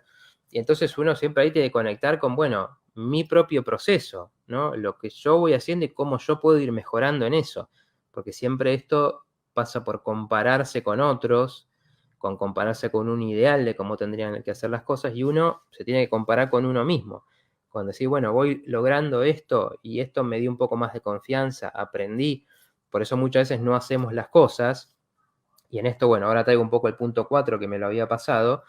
Y entonces uno siempre ahí tiene que conectar con, bueno, mi propio proceso, ¿no? Lo que yo voy haciendo y cómo yo puedo ir mejorando en eso. Porque siempre esto pasa por compararse con otros, con compararse con un ideal de cómo tendrían que hacer las cosas, y uno se tiene que comparar con uno mismo. Cuando decís, bueno, voy logrando esto y esto me dio un poco más de confianza, aprendí. Por eso muchas veces no hacemos las cosas. Y en esto, bueno, ahora traigo un poco el punto 4 que me lo había pasado,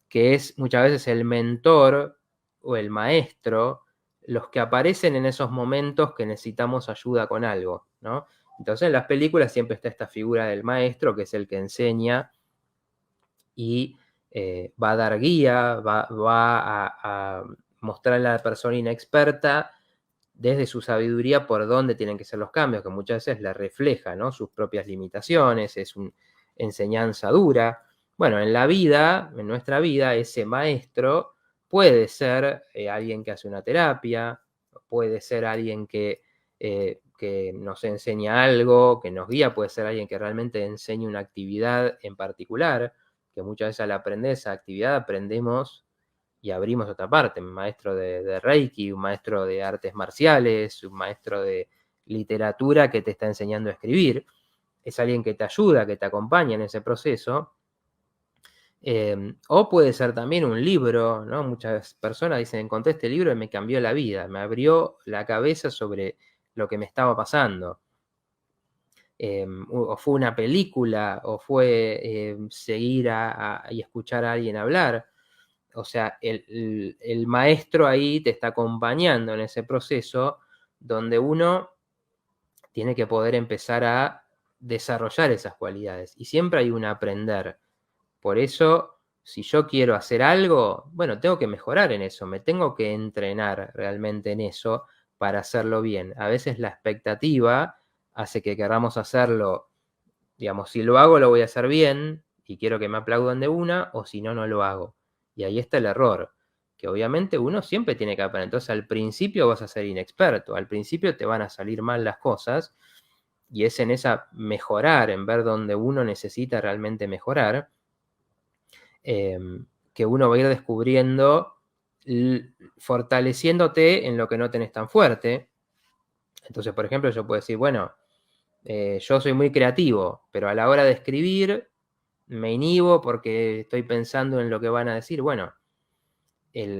que es muchas veces el mentor o el maestro los que aparecen en esos momentos que necesitamos ayuda con algo, ¿no? Entonces en las películas siempre está esta figura del maestro, que es el que enseña y va a dar guía, va a mostrarle a la persona inexperta desde su sabiduría por dónde tienen que ser los cambios, que muchas veces le refleja, ¿no? Sus propias limitaciones, es una enseñanza dura. Bueno, en la vida, en nuestra vida, ese maestro puede ser alguien que hace una terapia, puede ser alguien que nos enseña algo, que nos guía, puede ser alguien que realmente enseñe una actividad en particular, que muchas veces al aprender esa actividad aprendemos y abrimos otra parte, un maestro de Reiki, un maestro de artes marciales, un maestro de literatura que te está enseñando a escribir. Es alguien que te ayuda, que te acompaña en ese proceso. O puede ser también un libro, ¿no? Muchas personas dicen, encontré este libro y me cambió la vida, me abrió la cabeza sobre lo que me estaba pasando. O fue una película, o fue seguir y escuchar a alguien hablar. O sea, el maestro ahí te está acompañando en ese proceso donde uno tiene que poder empezar a desarrollar esas cualidades. Y siempre hay un aprender. Por eso, si yo quiero hacer algo, bueno, tengo que mejorar en eso, me tengo que entrenar realmente en eso para hacerlo bien. A veces la expectativa hace que queramos hacerlo Digamos, si lo hago, lo voy a hacer bien y quiero que me aplaudan de una, o si no, no lo hago. Y ahí está el error, que obviamente uno siempre tiene que aprender. Entonces, al principio vas a ser inexperto, al principio te van a salir mal las cosas, y es en esa mejorar, en ver dónde uno necesita realmente mejorar, que uno va a ir descubriendo, fortaleciéndote en lo que no tenés tan fuerte. Entonces, por ejemplo, yo puedo decir, bueno, yo soy muy creativo, pero a la hora de escribir me inhibo porque estoy pensando en lo que van a decir. Bueno,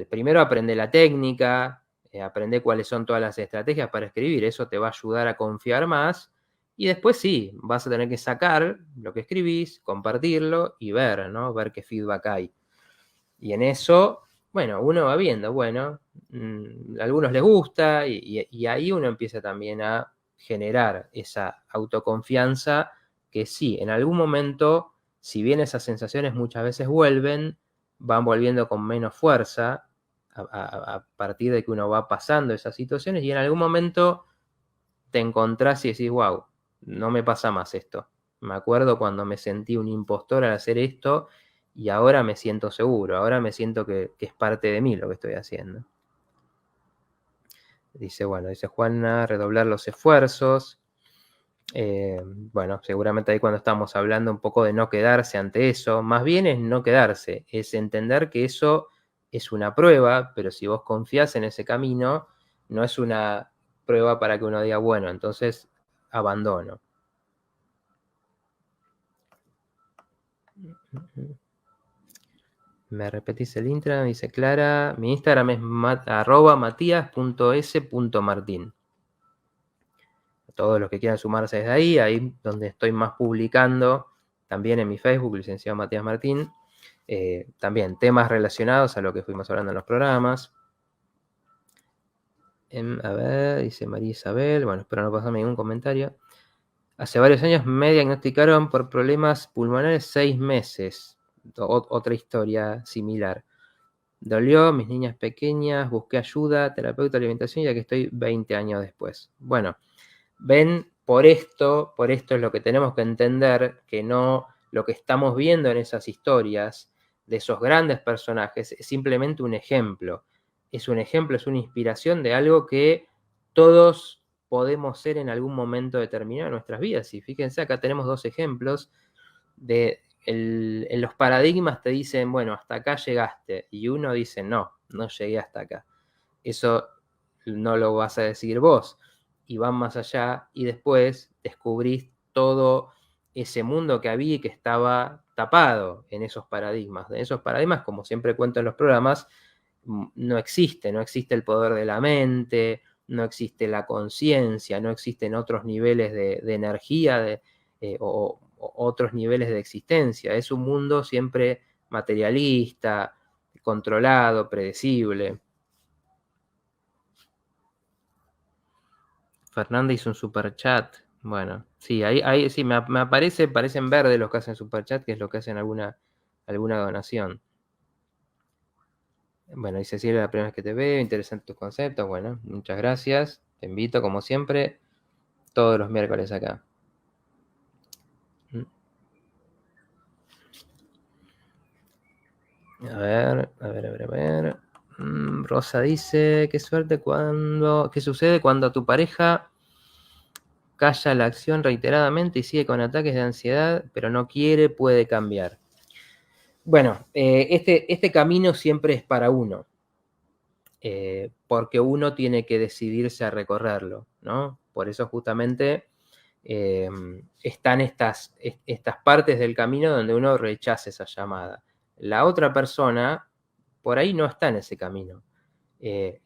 primero aprende la técnica, aprende cuáles son todas las estrategias para escribir, eso te va a ayudar a confiar más. Y después sí, vas a tener que sacar lo que escribís, compartirlo y ver, ¿no? Ver qué feedback hay. Y en eso, bueno, uno va viendo, bueno, a algunos les gusta y ahí uno empieza también a generar esa autoconfianza que sí, en algún momento, si bien esas sensaciones muchas veces vuelven, van volviendo con menos fuerza a partir de que uno va pasando esas situaciones y en algún momento te encontrás y decís, wow, no me pasa más esto. Me acuerdo cuando me sentí un impostor al hacer esto y ahora me siento seguro, ahora me siento que es parte de mí lo que estoy haciendo. Dice, bueno, dice Juana, redoblar los esfuerzos. Bueno, seguramente ahí cuando estamos hablando un poco de no quedarse ante eso, más bien es no quedarse, es entender que eso es una prueba, pero si vos confías en ese camino, no es una prueba para que uno diga, bueno, entonces abandono. Me repetís el Instagram, dice Clara. Mi Instagram es @matías.s.martin. Todos los que quieran sumarse desde ahí donde estoy más publicando, también en mi Facebook, licenciado Matías Martín, también temas relacionados a lo que fuimos hablando en los programas. A ver, dice María Isabel, bueno, espero no pasarme ningún comentario. Hace varios años me diagnosticaron por problemas pulmonares 6 meses. Otra historia similar. Dolió, mis niñas pequeñas, busqué ayuda, terapeuta de alimentación, ya que estoy 20 años después. Bueno, ven, por esto es lo que tenemos que entender, que no lo que estamos viendo en esas historias de esos grandes personajes es simplemente un ejemplo. Es un ejemplo, es una inspiración de algo que todos podemos ser en algún momento determinado de nuestras vidas. Y fíjense, acá tenemos 2 ejemplos de en los paradigmas te dicen, bueno, hasta acá llegaste, y uno dice, no, no llegué hasta acá. Eso no lo vas a decir vos, y van más allá, y después descubrís todo ese mundo que había y que estaba tapado en esos paradigmas. En esos paradigmas, como siempre cuento en los programas, no existe el poder de la mente, no existe la conciencia, no existen otros niveles de energía o otros niveles de existencia. Es un mundo siempre materialista, controlado, predecible. Fernanda hizo un superchat. Bueno, sí, ahí sí, me aparece, parecen verdes los que hacen superchat, que es lo que hacen alguna donación. Bueno, dice Silvia, la primera vez que te veo, interesante tus conceptos. Bueno, muchas gracias. Te invito, como siempre, todos los miércoles acá. A ver. Rosa dice, qué suerte qué sucede cuando tu pareja calla la acción reiteradamente y sigue con ataques de ansiedad, pero no puede cambiar. Bueno, este camino siempre es para uno, porque uno tiene que decidirse a recorrerlo, ¿no? Por eso justamente están estas partes del camino donde uno rechaza esa llamada. La otra persona por ahí no está en ese camino.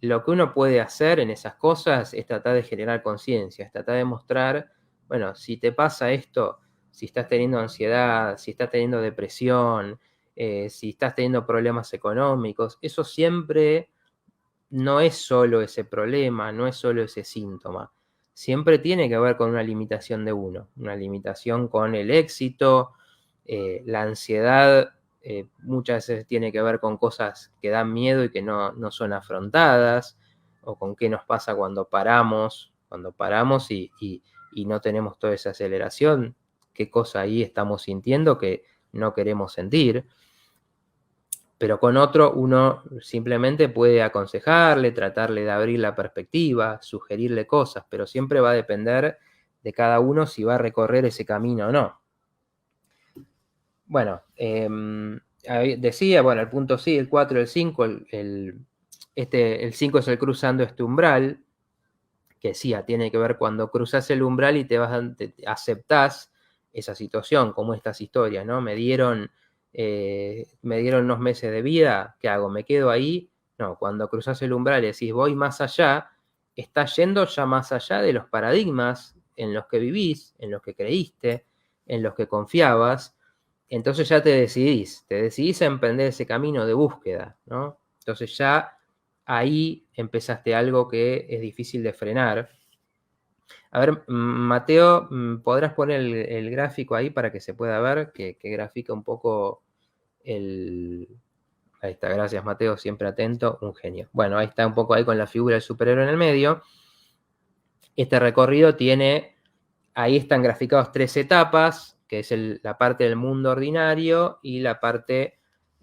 Lo que uno puede hacer en esas cosas es tratar de generar conciencia, es tratar de mostrar, bueno, si te pasa esto, si estás teniendo ansiedad, si estás teniendo depresión, si estás teniendo problemas económicos, eso siempre no es solo ese problema, no es solo ese síntoma. Siempre tiene que ver con una limitación de uno, una limitación con el éxito, la ansiedad muchas veces tiene que ver con cosas que dan miedo y que no son afrontadas, o con qué nos pasa cuando paramos y no tenemos toda esa aceleración. qué cosa ahí estamos sintiendo que no queremos sentir. Pero con otro uno simplemente puede aconsejarle, tratarle de abrir la perspectiva, sugerirle cosas, pero siempre va a depender de cada uno si va a recorrer ese camino o no. Bueno, decía, bueno, el punto sí, el 4, el 5, el 5 es el cruzando este umbral, que sí, tiene que ver cuando cruzas el umbral y te aceptás esa situación, como estas historias, ¿no? Me dieron unos meses de vida, ¿qué hago? ¿Me quedo ahí? No, cuando cruzas el umbral y decís voy más allá, estás yendo ya más allá de los paradigmas en los que vivís, en los que creíste, en los que confiabas. Entonces ya te decidís a emprender ese camino de búsqueda, ¿no? Entonces ya ahí empezaste algo que es difícil de frenar. A ver, Mateo, ¿podrás poner el gráfico ahí para que se pueda ver, que grafica un poco el... Ahí está, gracias Mateo, siempre atento, un genio. Bueno, ahí está un poco ahí con la figura del superhéroe en el medio. Este recorrido tiene, ahí están graficados 3 etapas, que es la parte del mundo ordinario y la parte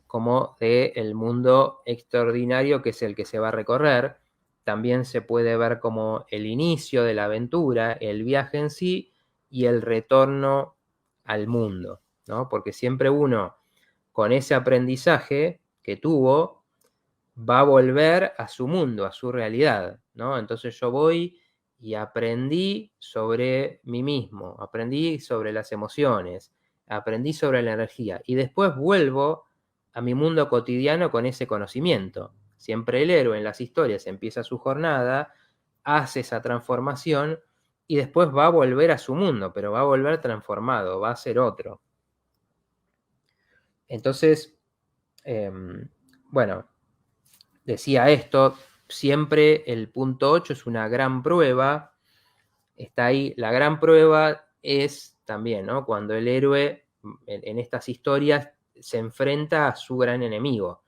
como del mundo extraordinario, que es el que se va a recorrer. También se puede ver como el inicio de la aventura, el viaje en sí y el retorno al mundo, ¿no? Porque siempre uno, con ese aprendizaje que tuvo, va a volver a su mundo, a su realidad, ¿no? Entonces yo voy y aprendí sobre mí mismo, aprendí sobre las emociones, aprendí sobre la energía y después vuelvo a mi mundo cotidiano con ese conocimiento. Siempre el héroe en las historias empieza su jornada, hace esa transformación y después va a volver a su mundo, pero va a volver transformado, va a ser otro. Entonces, bueno, decía esto, siempre el punto 8 es una gran prueba, está ahí, la gran prueba es también, ¿no? Cuando el héroe en estas historias se enfrenta a su gran enemigo.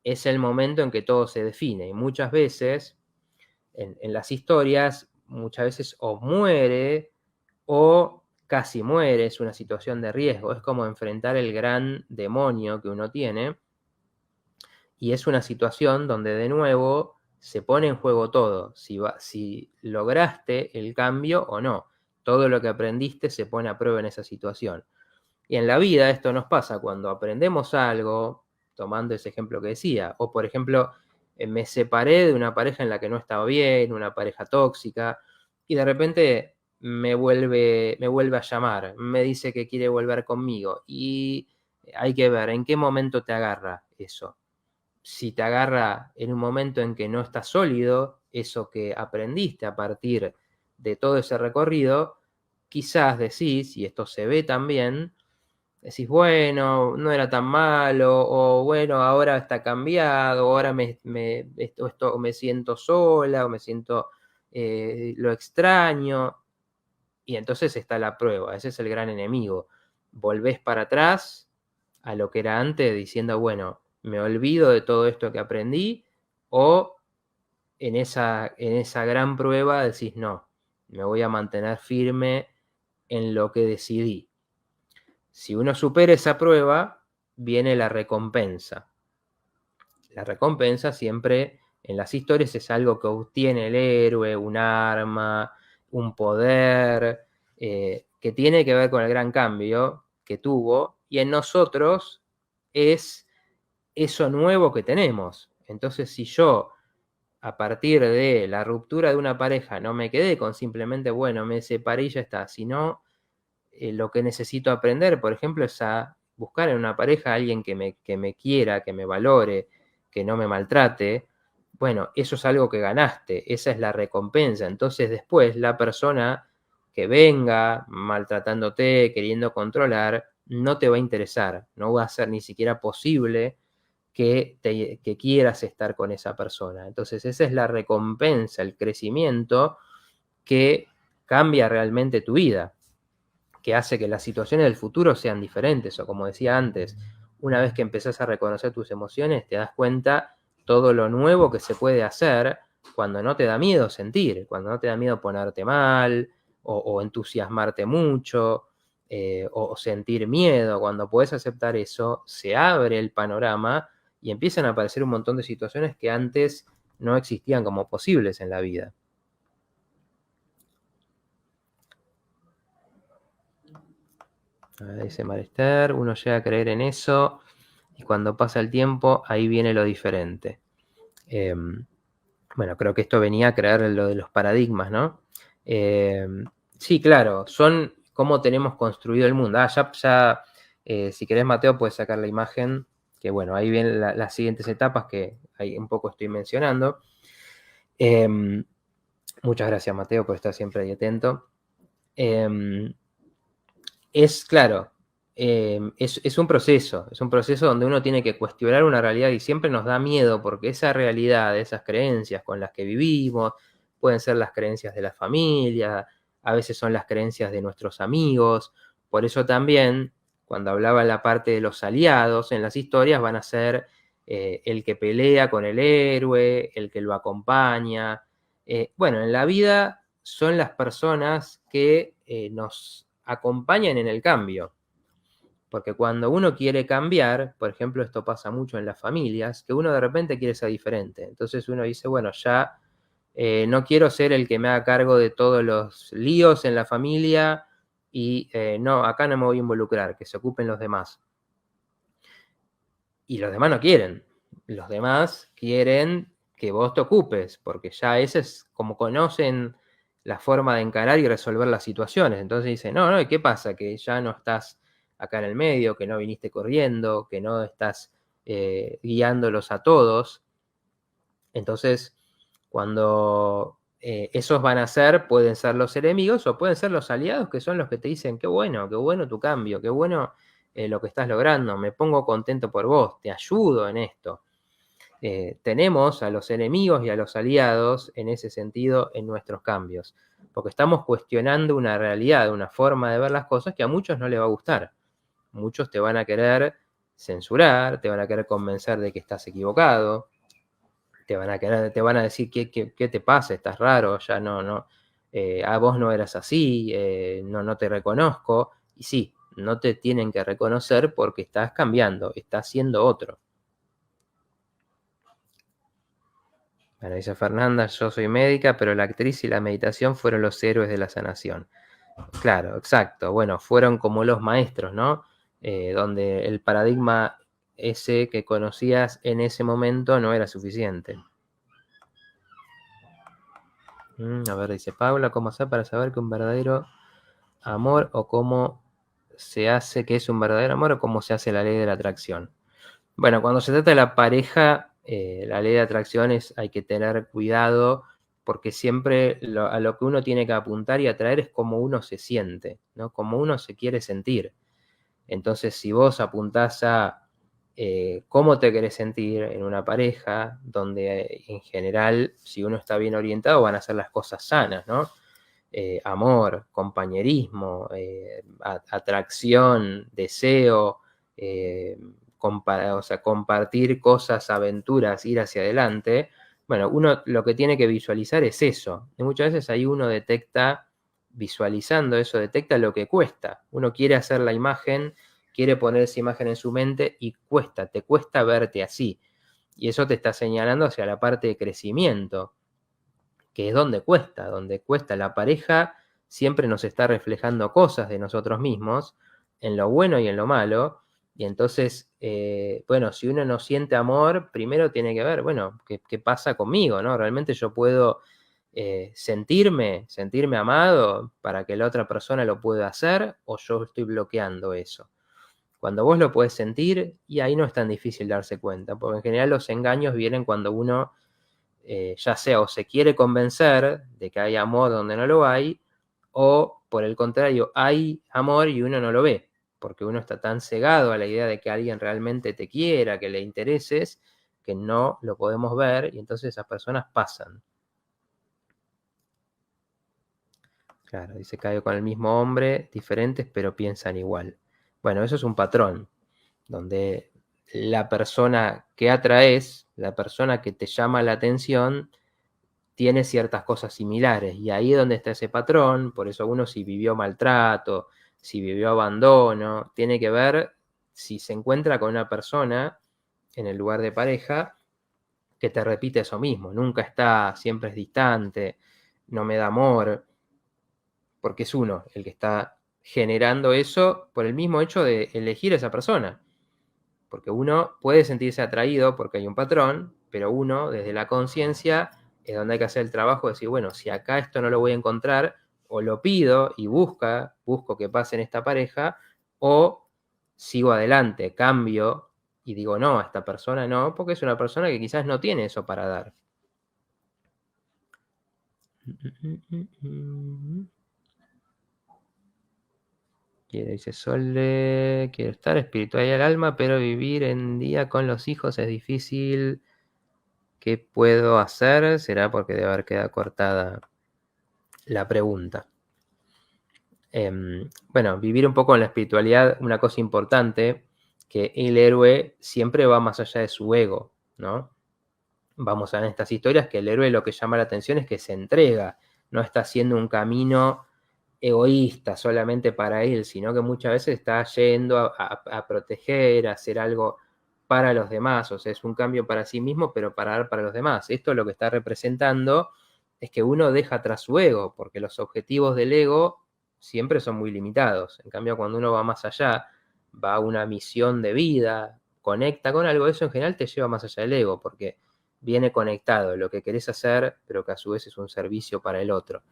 Es el momento en que todo se define y muchas veces en las historias, muchas veces o muere o casi muere, es una situación de riesgo, es como enfrentar el gran demonio que uno tiene y es una situación donde de nuevo se pone en juego todo, si lograste el cambio o no. Todo lo que aprendiste se pone a prueba en esa situación. Y en la vida esto nos pasa cuando aprendemos algo, tomando ese ejemplo que decía, o por ejemplo, me separé de una pareja en la que no estaba bien, una pareja tóxica, y de repente me vuelve a llamar, me dice que quiere volver conmigo, y hay que ver en qué momento te agarra eso. Si te agarra en un momento en que no está sólido, eso que aprendiste a partir de todo ese recorrido, quizás decís, y esto se ve también, decís, bueno, no era tan malo, o bueno, ahora está cambiado, ahora esto, me siento sola, o me siento, lo extraño, y entonces está la prueba, ese es el gran enemigo. Volvés para atrás a lo que era antes diciendo, bueno, me olvido de todo esto que aprendí, o en esa gran prueba decís, no, me voy a mantener firme en lo que decidí. Si uno supera esa prueba, viene la recompensa. La recompensa siempre en las historias es algo que obtiene el héroe, un arma, un poder, que tiene que ver con el gran cambio que tuvo, y en nosotros es eso nuevo que tenemos. Entonces, si yo, a partir de la ruptura de una pareja, no me quedé con simplemente, bueno, me separé y ya está, sino lo que necesito aprender, por ejemplo, es a buscar en una pareja a alguien que me quiera, que me valore, que no me maltrate. Bueno, eso es algo que ganaste, esa es la recompensa. Entonces después la persona que venga maltratándote, queriendo controlar, no te va a interesar, no va a ser ni siquiera posible que quieras estar con esa persona. Entonces esa es la recompensa, el crecimiento que cambia realmente tu vida, que hace que las situaciones del futuro sean diferentes, o como decía antes, una vez que empezás a reconocer tus emociones, te das cuenta todo lo nuevo que se puede hacer cuando no te da miedo sentir, cuando no te da miedo ponerte mal o entusiasmarte mucho. o sentir miedo. Cuando podés aceptar eso, se abre el panorama y empiezan a aparecer un montón de situaciones que antes no existían como posibles en la vida. Dice Marister, uno llega a creer en eso y cuando pasa el tiempo ahí viene lo diferente. Bueno, creo que esto venía a crear lo de los paradigmas, ¿no? Sí, claro, son cómo tenemos construido el mundo. Si querés, Mateo, puedes sacar la imagen, que bueno, ahí vienen las siguientes etapas que ahí un poco estoy mencionando. Muchas gracias, Mateo, por estar siempre ahí atento. Es claro, es un proceso donde uno tiene que cuestionar una realidad y siempre nos da miedo porque esa realidad, esas creencias con las que vivimos, pueden ser las creencias de la familia, a veces son las creencias de nuestros amigos, por eso también, cuando hablaba en la parte de los aliados, en las historias van a ser el que pelea con el héroe, el que lo acompaña. Bueno, en la vida son las personas que nos acompañan en el cambio. Porque cuando uno quiere cambiar, por ejemplo, esto pasa mucho en las familias, que uno de repente quiere ser diferente. Entonces uno dice, bueno, ya no quiero ser el que me haga cargo de todos los líos en la familia y no, acá no me voy a involucrar, que se ocupen los demás. Y los demás no quieren. Los demás quieren que vos te ocupes, porque ya ese es como conocen la forma de encarar y resolver las situaciones. Entonces dicen, no, ¿y qué pasa? Que ya no estás acá en el medio, que no viniste corriendo, que no estás guiándolos a todos. Entonces, cuando esos van a ser, pueden ser los enemigos o pueden ser los aliados, que son los que te dicen, qué bueno tu cambio, qué bueno lo que estás logrando, me pongo contento por vos, te ayudo en esto. Tenemos a los enemigos y a los aliados en ese sentido en nuestros cambios, porque estamos cuestionando una realidad, una forma de ver las cosas que a muchos no les va a gustar. Muchos te van a querer censurar, te van a querer convencer de que estás equivocado, te van a decir qué te pasa, estás raro, ya no, a vos no eras así, no te reconozco. Y sí, no te tienen que reconocer porque estás cambiando, estás siendo otro. Bueno, dice Fernanda, yo soy médica, pero la actriz y la meditación fueron los héroes de la sanación. Claro, exacto. Bueno, fueron como los maestros, ¿no? Donde el paradigma ese que conocías en ese momento no era suficiente. A ver, dice Paula, ¿cómo hacer para saber que un verdadero amor o cómo se hace que es un verdadero amor o cómo se hace la ley de la atracción? Bueno, cuando se trata de la pareja, la ley de atracción hay que tener cuidado porque siempre a lo que uno tiene que apuntar y atraer es cómo uno se siente, ¿no? Cómo uno se quiere sentir. Entonces, si vos apuntás a cómo te querés sentir en una pareja, donde en general, si uno está bien orientado, van a ser las cosas sanas, ¿no? Amor, compañerismo, atracción, deseo, compartir cosas, aventuras, ir hacia adelante. Bueno, uno lo que tiene que visualizar es eso. Y muchas veces ahí uno detecta, visualizando eso, detecta lo que cuesta. Uno quiere hacer la imagen, quiere poner esa imagen en su mente y te cuesta verte así. Y eso te está señalando hacia la parte de crecimiento, que es donde cuesta. La pareja siempre nos está reflejando cosas de nosotros mismos, en lo bueno y en lo malo, y entonces, bueno, si uno no siente amor, primero tiene que ver, bueno, ¿qué pasa conmigo, no? ¿Realmente yo puedo sentirme amado para que la otra persona lo pueda hacer o yo estoy bloqueando eso? Cuando vos lo podés sentir, y ahí no es tan difícil darse cuenta, porque en general los engaños vienen cuando uno ya sea o se quiere convencer de que hay amor donde no lo hay, o por el contrario, hay amor y uno no lo ve, porque uno está tan cegado a la idea de que alguien realmente te quiera, que le intereses, que no lo podemos ver y entonces esas personas pasan. Claro, dice Caio con el mismo hombre, diferentes pero piensan igual. Bueno, eso es un patrón, donde la persona que atraes, la persona que te llama la atención, tiene ciertas cosas similares y ahí es donde está ese patrón. Por eso uno, si vivió maltrato, si vivió abandono, tiene que ver si se encuentra con una persona en el lugar de pareja que te repite eso mismo, nunca está, siempre es distante, no me da amor, porque es uno el que está generando eso por el mismo hecho de elegir a esa persona. Porque uno puede sentirse atraído porque hay un patrón, pero uno, desde la conciencia, es donde hay que hacer el trabajo de decir, bueno, si acá esto no lo voy a encontrar, o lo pido y busco que pase en esta pareja, o sigo adelante, cambio y digo no, a esta persona no, porque es una persona que quizás no tiene eso para dar. Dice Sole, quiero estar espiritual y al alma, pero vivir en día con los hijos es difícil. ¿Qué puedo hacer? Será porque debe haber quedado cortada la pregunta. Bueno, vivir un poco en la espiritualidad, una cosa importante, que el héroe siempre va más allá de su ego, ¿no? Vamos a ver en estas historias que el héroe lo que llama la atención es que se entrega, no está haciendo un camino egoísta solamente para él, sino que muchas veces está yendo a proteger, a hacer algo para los demás, o sea, es un cambio para sí mismo, pero para dar para los demás. Esto lo que está representando es que uno deja atrás su ego, porque los objetivos del ego siempre son muy limitados. En cambio, cuando uno va más allá, va a una misión de vida, conecta con algo, eso en general te lleva más allá del ego, porque viene conectado lo que querés hacer, pero que a su vez es un servicio para el otro.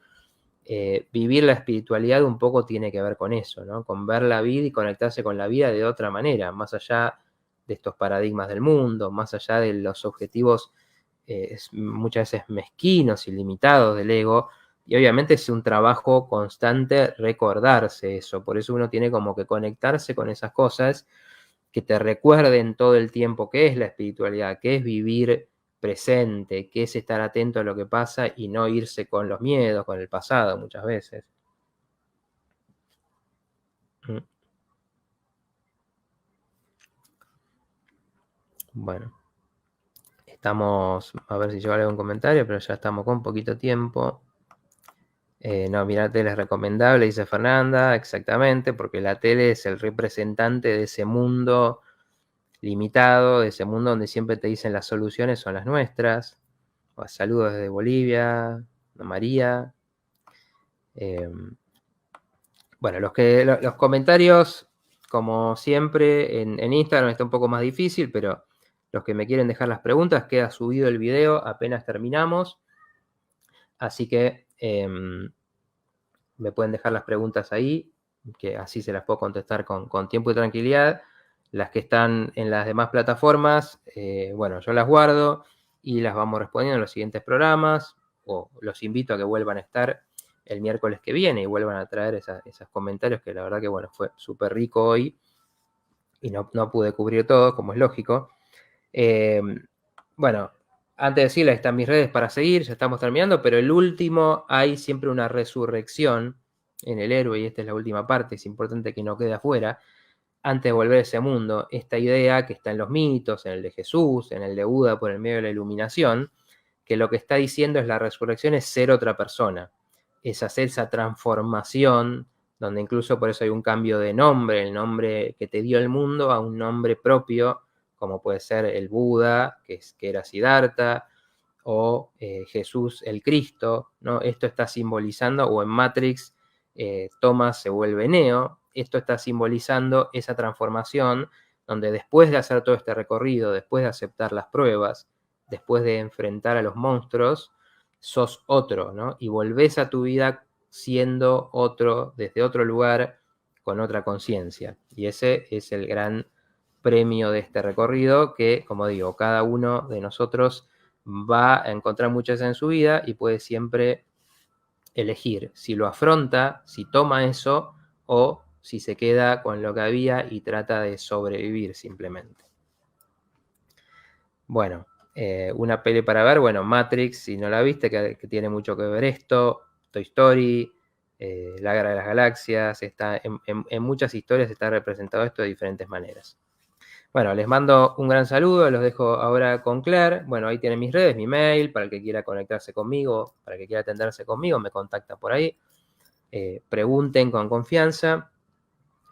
Vivir la espiritualidad un poco tiene que ver con eso, ¿no? Con ver la vida y conectarse con la vida de otra manera, más allá de estos paradigmas del mundo, más allá de los objetivos muchas veces mezquinos y limitados del ego, y obviamente es un trabajo constante recordarse eso, por eso uno tiene como que conectarse con esas cosas que te recuerden todo el tiempo qué es la espiritualidad, qué es vivir presente, qué es estar atento a lo que pasa y no irse con los miedos, con el pasado muchas veces. Bueno, estamos, a ver si llega algún comentario, pero ya estamos con poquito tiempo. No, mirar tele es recomendable, dice Fernanda, exactamente, porque la tele es el representante de ese mundo limitado, de ese mundo donde siempre te dicen las soluciones son las nuestras. Saludos desde Bolivia, Ana María. Bueno, los comentarios, como siempre, en Instagram está un poco más difícil, pero los que me quieren dejar las preguntas, queda subido el video apenas terminamos. Así que me pueden dejar las preguntas ahí, que así se las puedo contestar con tiempo y tranquilidad. Las que están en las demás plataformas, bueno, yo las guardo y las vamos respondiendo en los siguientes programas, o los invito a que vuelvan a estar el miércoles que viene y vuelvan a traer esos comentarios, que la verdad que, bueno, fue súper rico hoy y no pude cubrir todo, como es lógico. Bueno, antes de decirles, están mis redes para seguir, ya estamos terminando, pero el último, hay siempre una resurrección en el héroe, y esta es la última parte, es importante que no quede afuera, antes de volver a ese mundo, esta idea que está en los mitos, en el de Jesús, en el de Buda por el medio de la iluminación, que lo que está diciendo es la resurrección es ser otra persona, es hacer esa transformación, donde incluso por eso hay un cambio de nombre, el nombre que te dio el mundo a un nombre propio, como puede ser el Buda, que era Siddhartha, o Jesús el Cristo, ¿no? Esto está simbolizando, o en Matrix, Thomas se vuelve Neo, esto está simbolizando esa transformación donde después de hacer todo este recorrido, después de aceptar las pruebas, después de enfrentar a los monstruos, sos otro, ¿no? Y volvés a tu vida siendo otro, desde otro lugar, con otra conciencia. Y ese es el gran premio de este recorrido que, como digo, cada uno de nosotros va a encontrar muchas en su vida y puede siempre elegir si lo afronta, si toma eso o si se queda con lo que había y trata de sobrevivir simplemente. Bueno, una peli para ver, bueno, Matrix, si no la viste, que tiene mucho que ver esto, Toy Story, La Guerra de las Galaxias, está en muchas historias está representado esto de diferentes maneras. Bueno, les mando un gran saludo, los dejo ahora con Claire. Bueno, ahí tienen mis redes, mi mail, para el que quiera conectarse conmigo, para el que quiera atenderse conmigo, me contacta por ahí. Pregunten con confianza.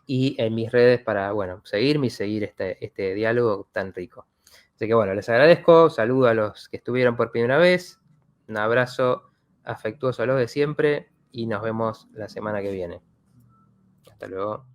y en mis redes para, bueno, seguirme y seguir este diálogo tan rico. Así que bueno, les agradezco, saludo a los que estuvieron por primera vez, un abrazo afectuoso a los de siempre y nos vemos la semana que viene. Hasta luego.